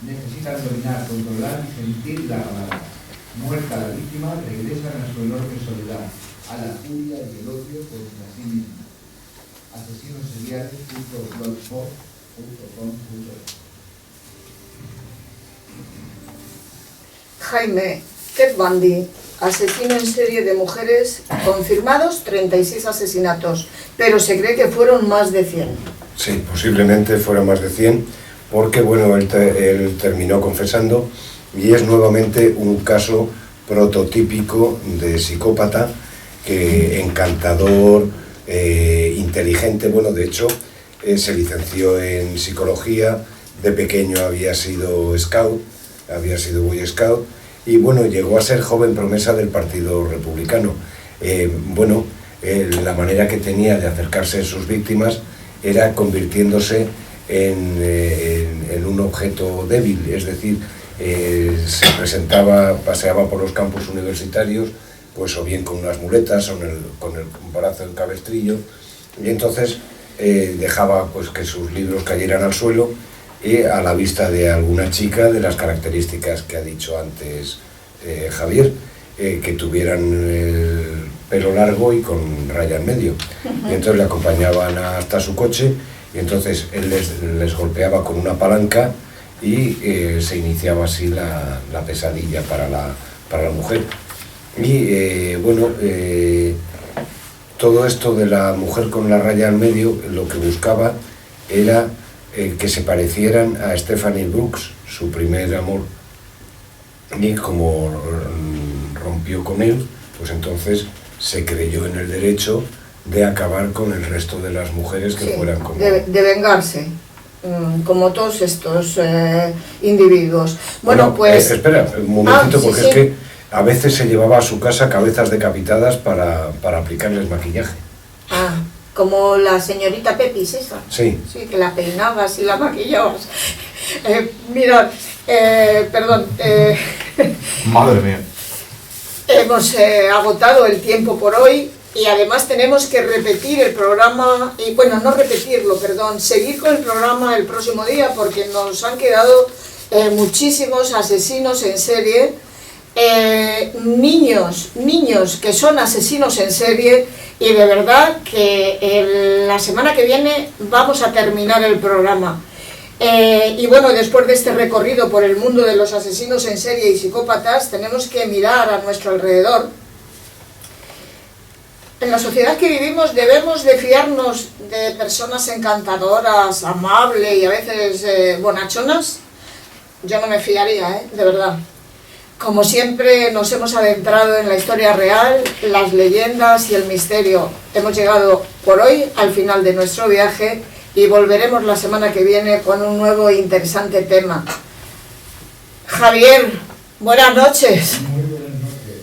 Necesitan dominar, controlar y sentir la palabra. Muerta la víctima, regresan a su enorme soledad, a la furia y el odio contra sí misma. Asesinosseriales.blogspot.com.es. Jaime, Ted Bundy, asesino en serie de mujeres, confirmados 36 asesinatos, pero se cree que fueron más de 100. Sí, posiblemente fueron más de 100, porque bueno, él terminó confesando y es nuevamente un caso prototípico de psicópata, que encantador, inteligente. Bueno, de hecho, se licenció en psicología, de pequeño había sido scout, había sido Boy Scout, y bueno, llegó a ser joven promesa del Partido Republicano. La manera que tenía de acercarse a sus víctimas era convirtiéndose en un objeto débil, es decir, se presentaba, paseaba por los campus universitarios, pues o bien con unas muletas o con el brazo en cabestrillo, y entonces dejaba pues que sus libros cayeran al suelo y a la vista de alguna chica de las características que ha dicho antes Javier, que tuvieran el pelo largo y con raya en medio. Y entonces le acompañaban hasta su coche y entonces él les golpeaba con una palanca y se iniciaba así la pesadilla para la mujer. Y todo esto de la mujer con la raya en medio, lo que buscaba era que se parecieran a Stephanie Brooks, su primer amor, y como rompió con él, pues entonces se creyó en el derecho de acabar con el resto de las mujeres que fueran como... de vengarse, como todos estos individuos. Bueno, pues... espera un momentito, sí, porque sí. es que a veces se llevaba a su casa cabezas decapitadas para aplicarles maquillaje. Ah, como la señorita Pepis, esa. Sí. Sí, que la peinabas y la maquillabas. Mirad, perdón. Madre mía. Hemos agotado el tiempo por hoy y además tenemos que repetir el programa, y bueno, no repetirlo, perdón, seguir con el programa el próximo día porque nos han quedado muchísimos asesinos en serie, niños que son asesinos en serie, y de verdad que la semana que viene vamos a terminar el programa. Y bueno, después de este recorrido por el mundo de los asesinos en serie y psicópatas, tenemos que mirar a nuestro alrededor. En la sociedad que vivimos debemos de fiarnos de personas encantadoras, amables y a veces bonachonas. Yo no me fiaría, de verdad. Como siempre nos hemos adentrado en la historia real, las leyendas y el misterio. Hemos llegado por hoy al final de nuestro viaje y volveremos la semana que viene con un nuevo e interesante tema. Javier, buenas noches. Muy buenas noches.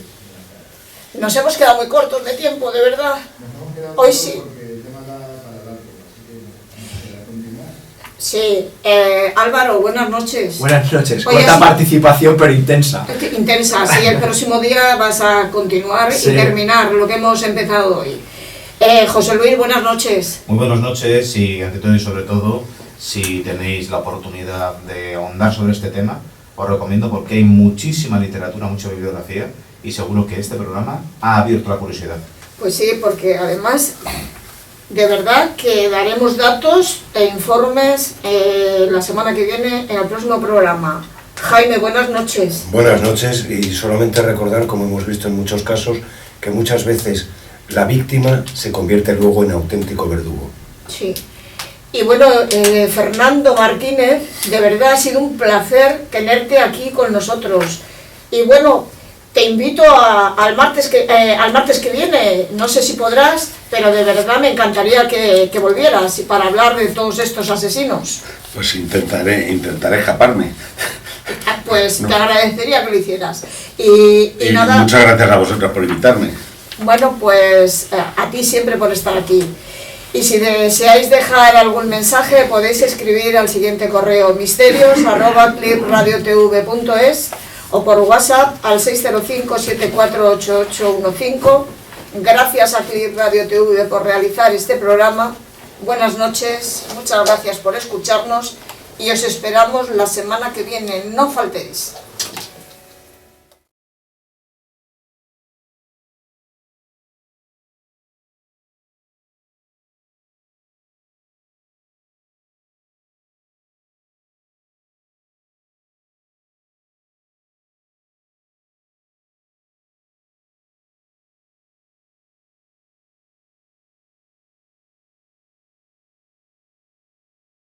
Nos hemos quedado muy cortos de tiempo, de verdad. Nos hemos quedado Hoy cortos sí. porque el tema da para largo, así que vamos a continuar. Sí, Álvaro, buenas noches. Buenas noches, Oye, corta sí. participación pero intensa. Intensa, sí, el próximo día vas a continuar Sí. y terminar lo que hemos empezado hoy. José Luis, buenas noches. Muy buenas noches y ante todo y sobre todo, si tenéis la oportunidad de ahondar sobre este tema, os recomiendo porque hay muchísima literatura, mucha bibliografía y seguro que este programa ha abierto la curiosidad. Pues sí, porque además, de verdad que daremos datos e informes la semana que viene en el próximo programa. Jaime, buenas noches. Buenas noches, y solamente recordar, como hemos visto en muchos casos, que muchas veces la víctima se convierte luego en auténtico verdugo. Sí. Y bueno, Fernando Martínez, de verdad ha sido un placer tenerte aquí con nosotros. Y bueno, te invito al martes que viene, no sé si podrás, pero de verdad me encantaría que volvieras y para hablar de todos estos asesinos. Pues intentaré escaparme. Pues te agradecería que lo hicieras. Y nada, muchas gracias a vosotros por invitarme. bueno, pues a ti siempre por estar aquí. Y si deseáis dejar algún mensaje, podéis escribir al siguiente correo: misterios@clipradiotv.es o por WhatsApp al 605-748815. Gracias a Clip Radio TV por realizar este programa. Buenas noches, muchas gracias por escucharnos y os esperamos la semana que viene. No faltéis.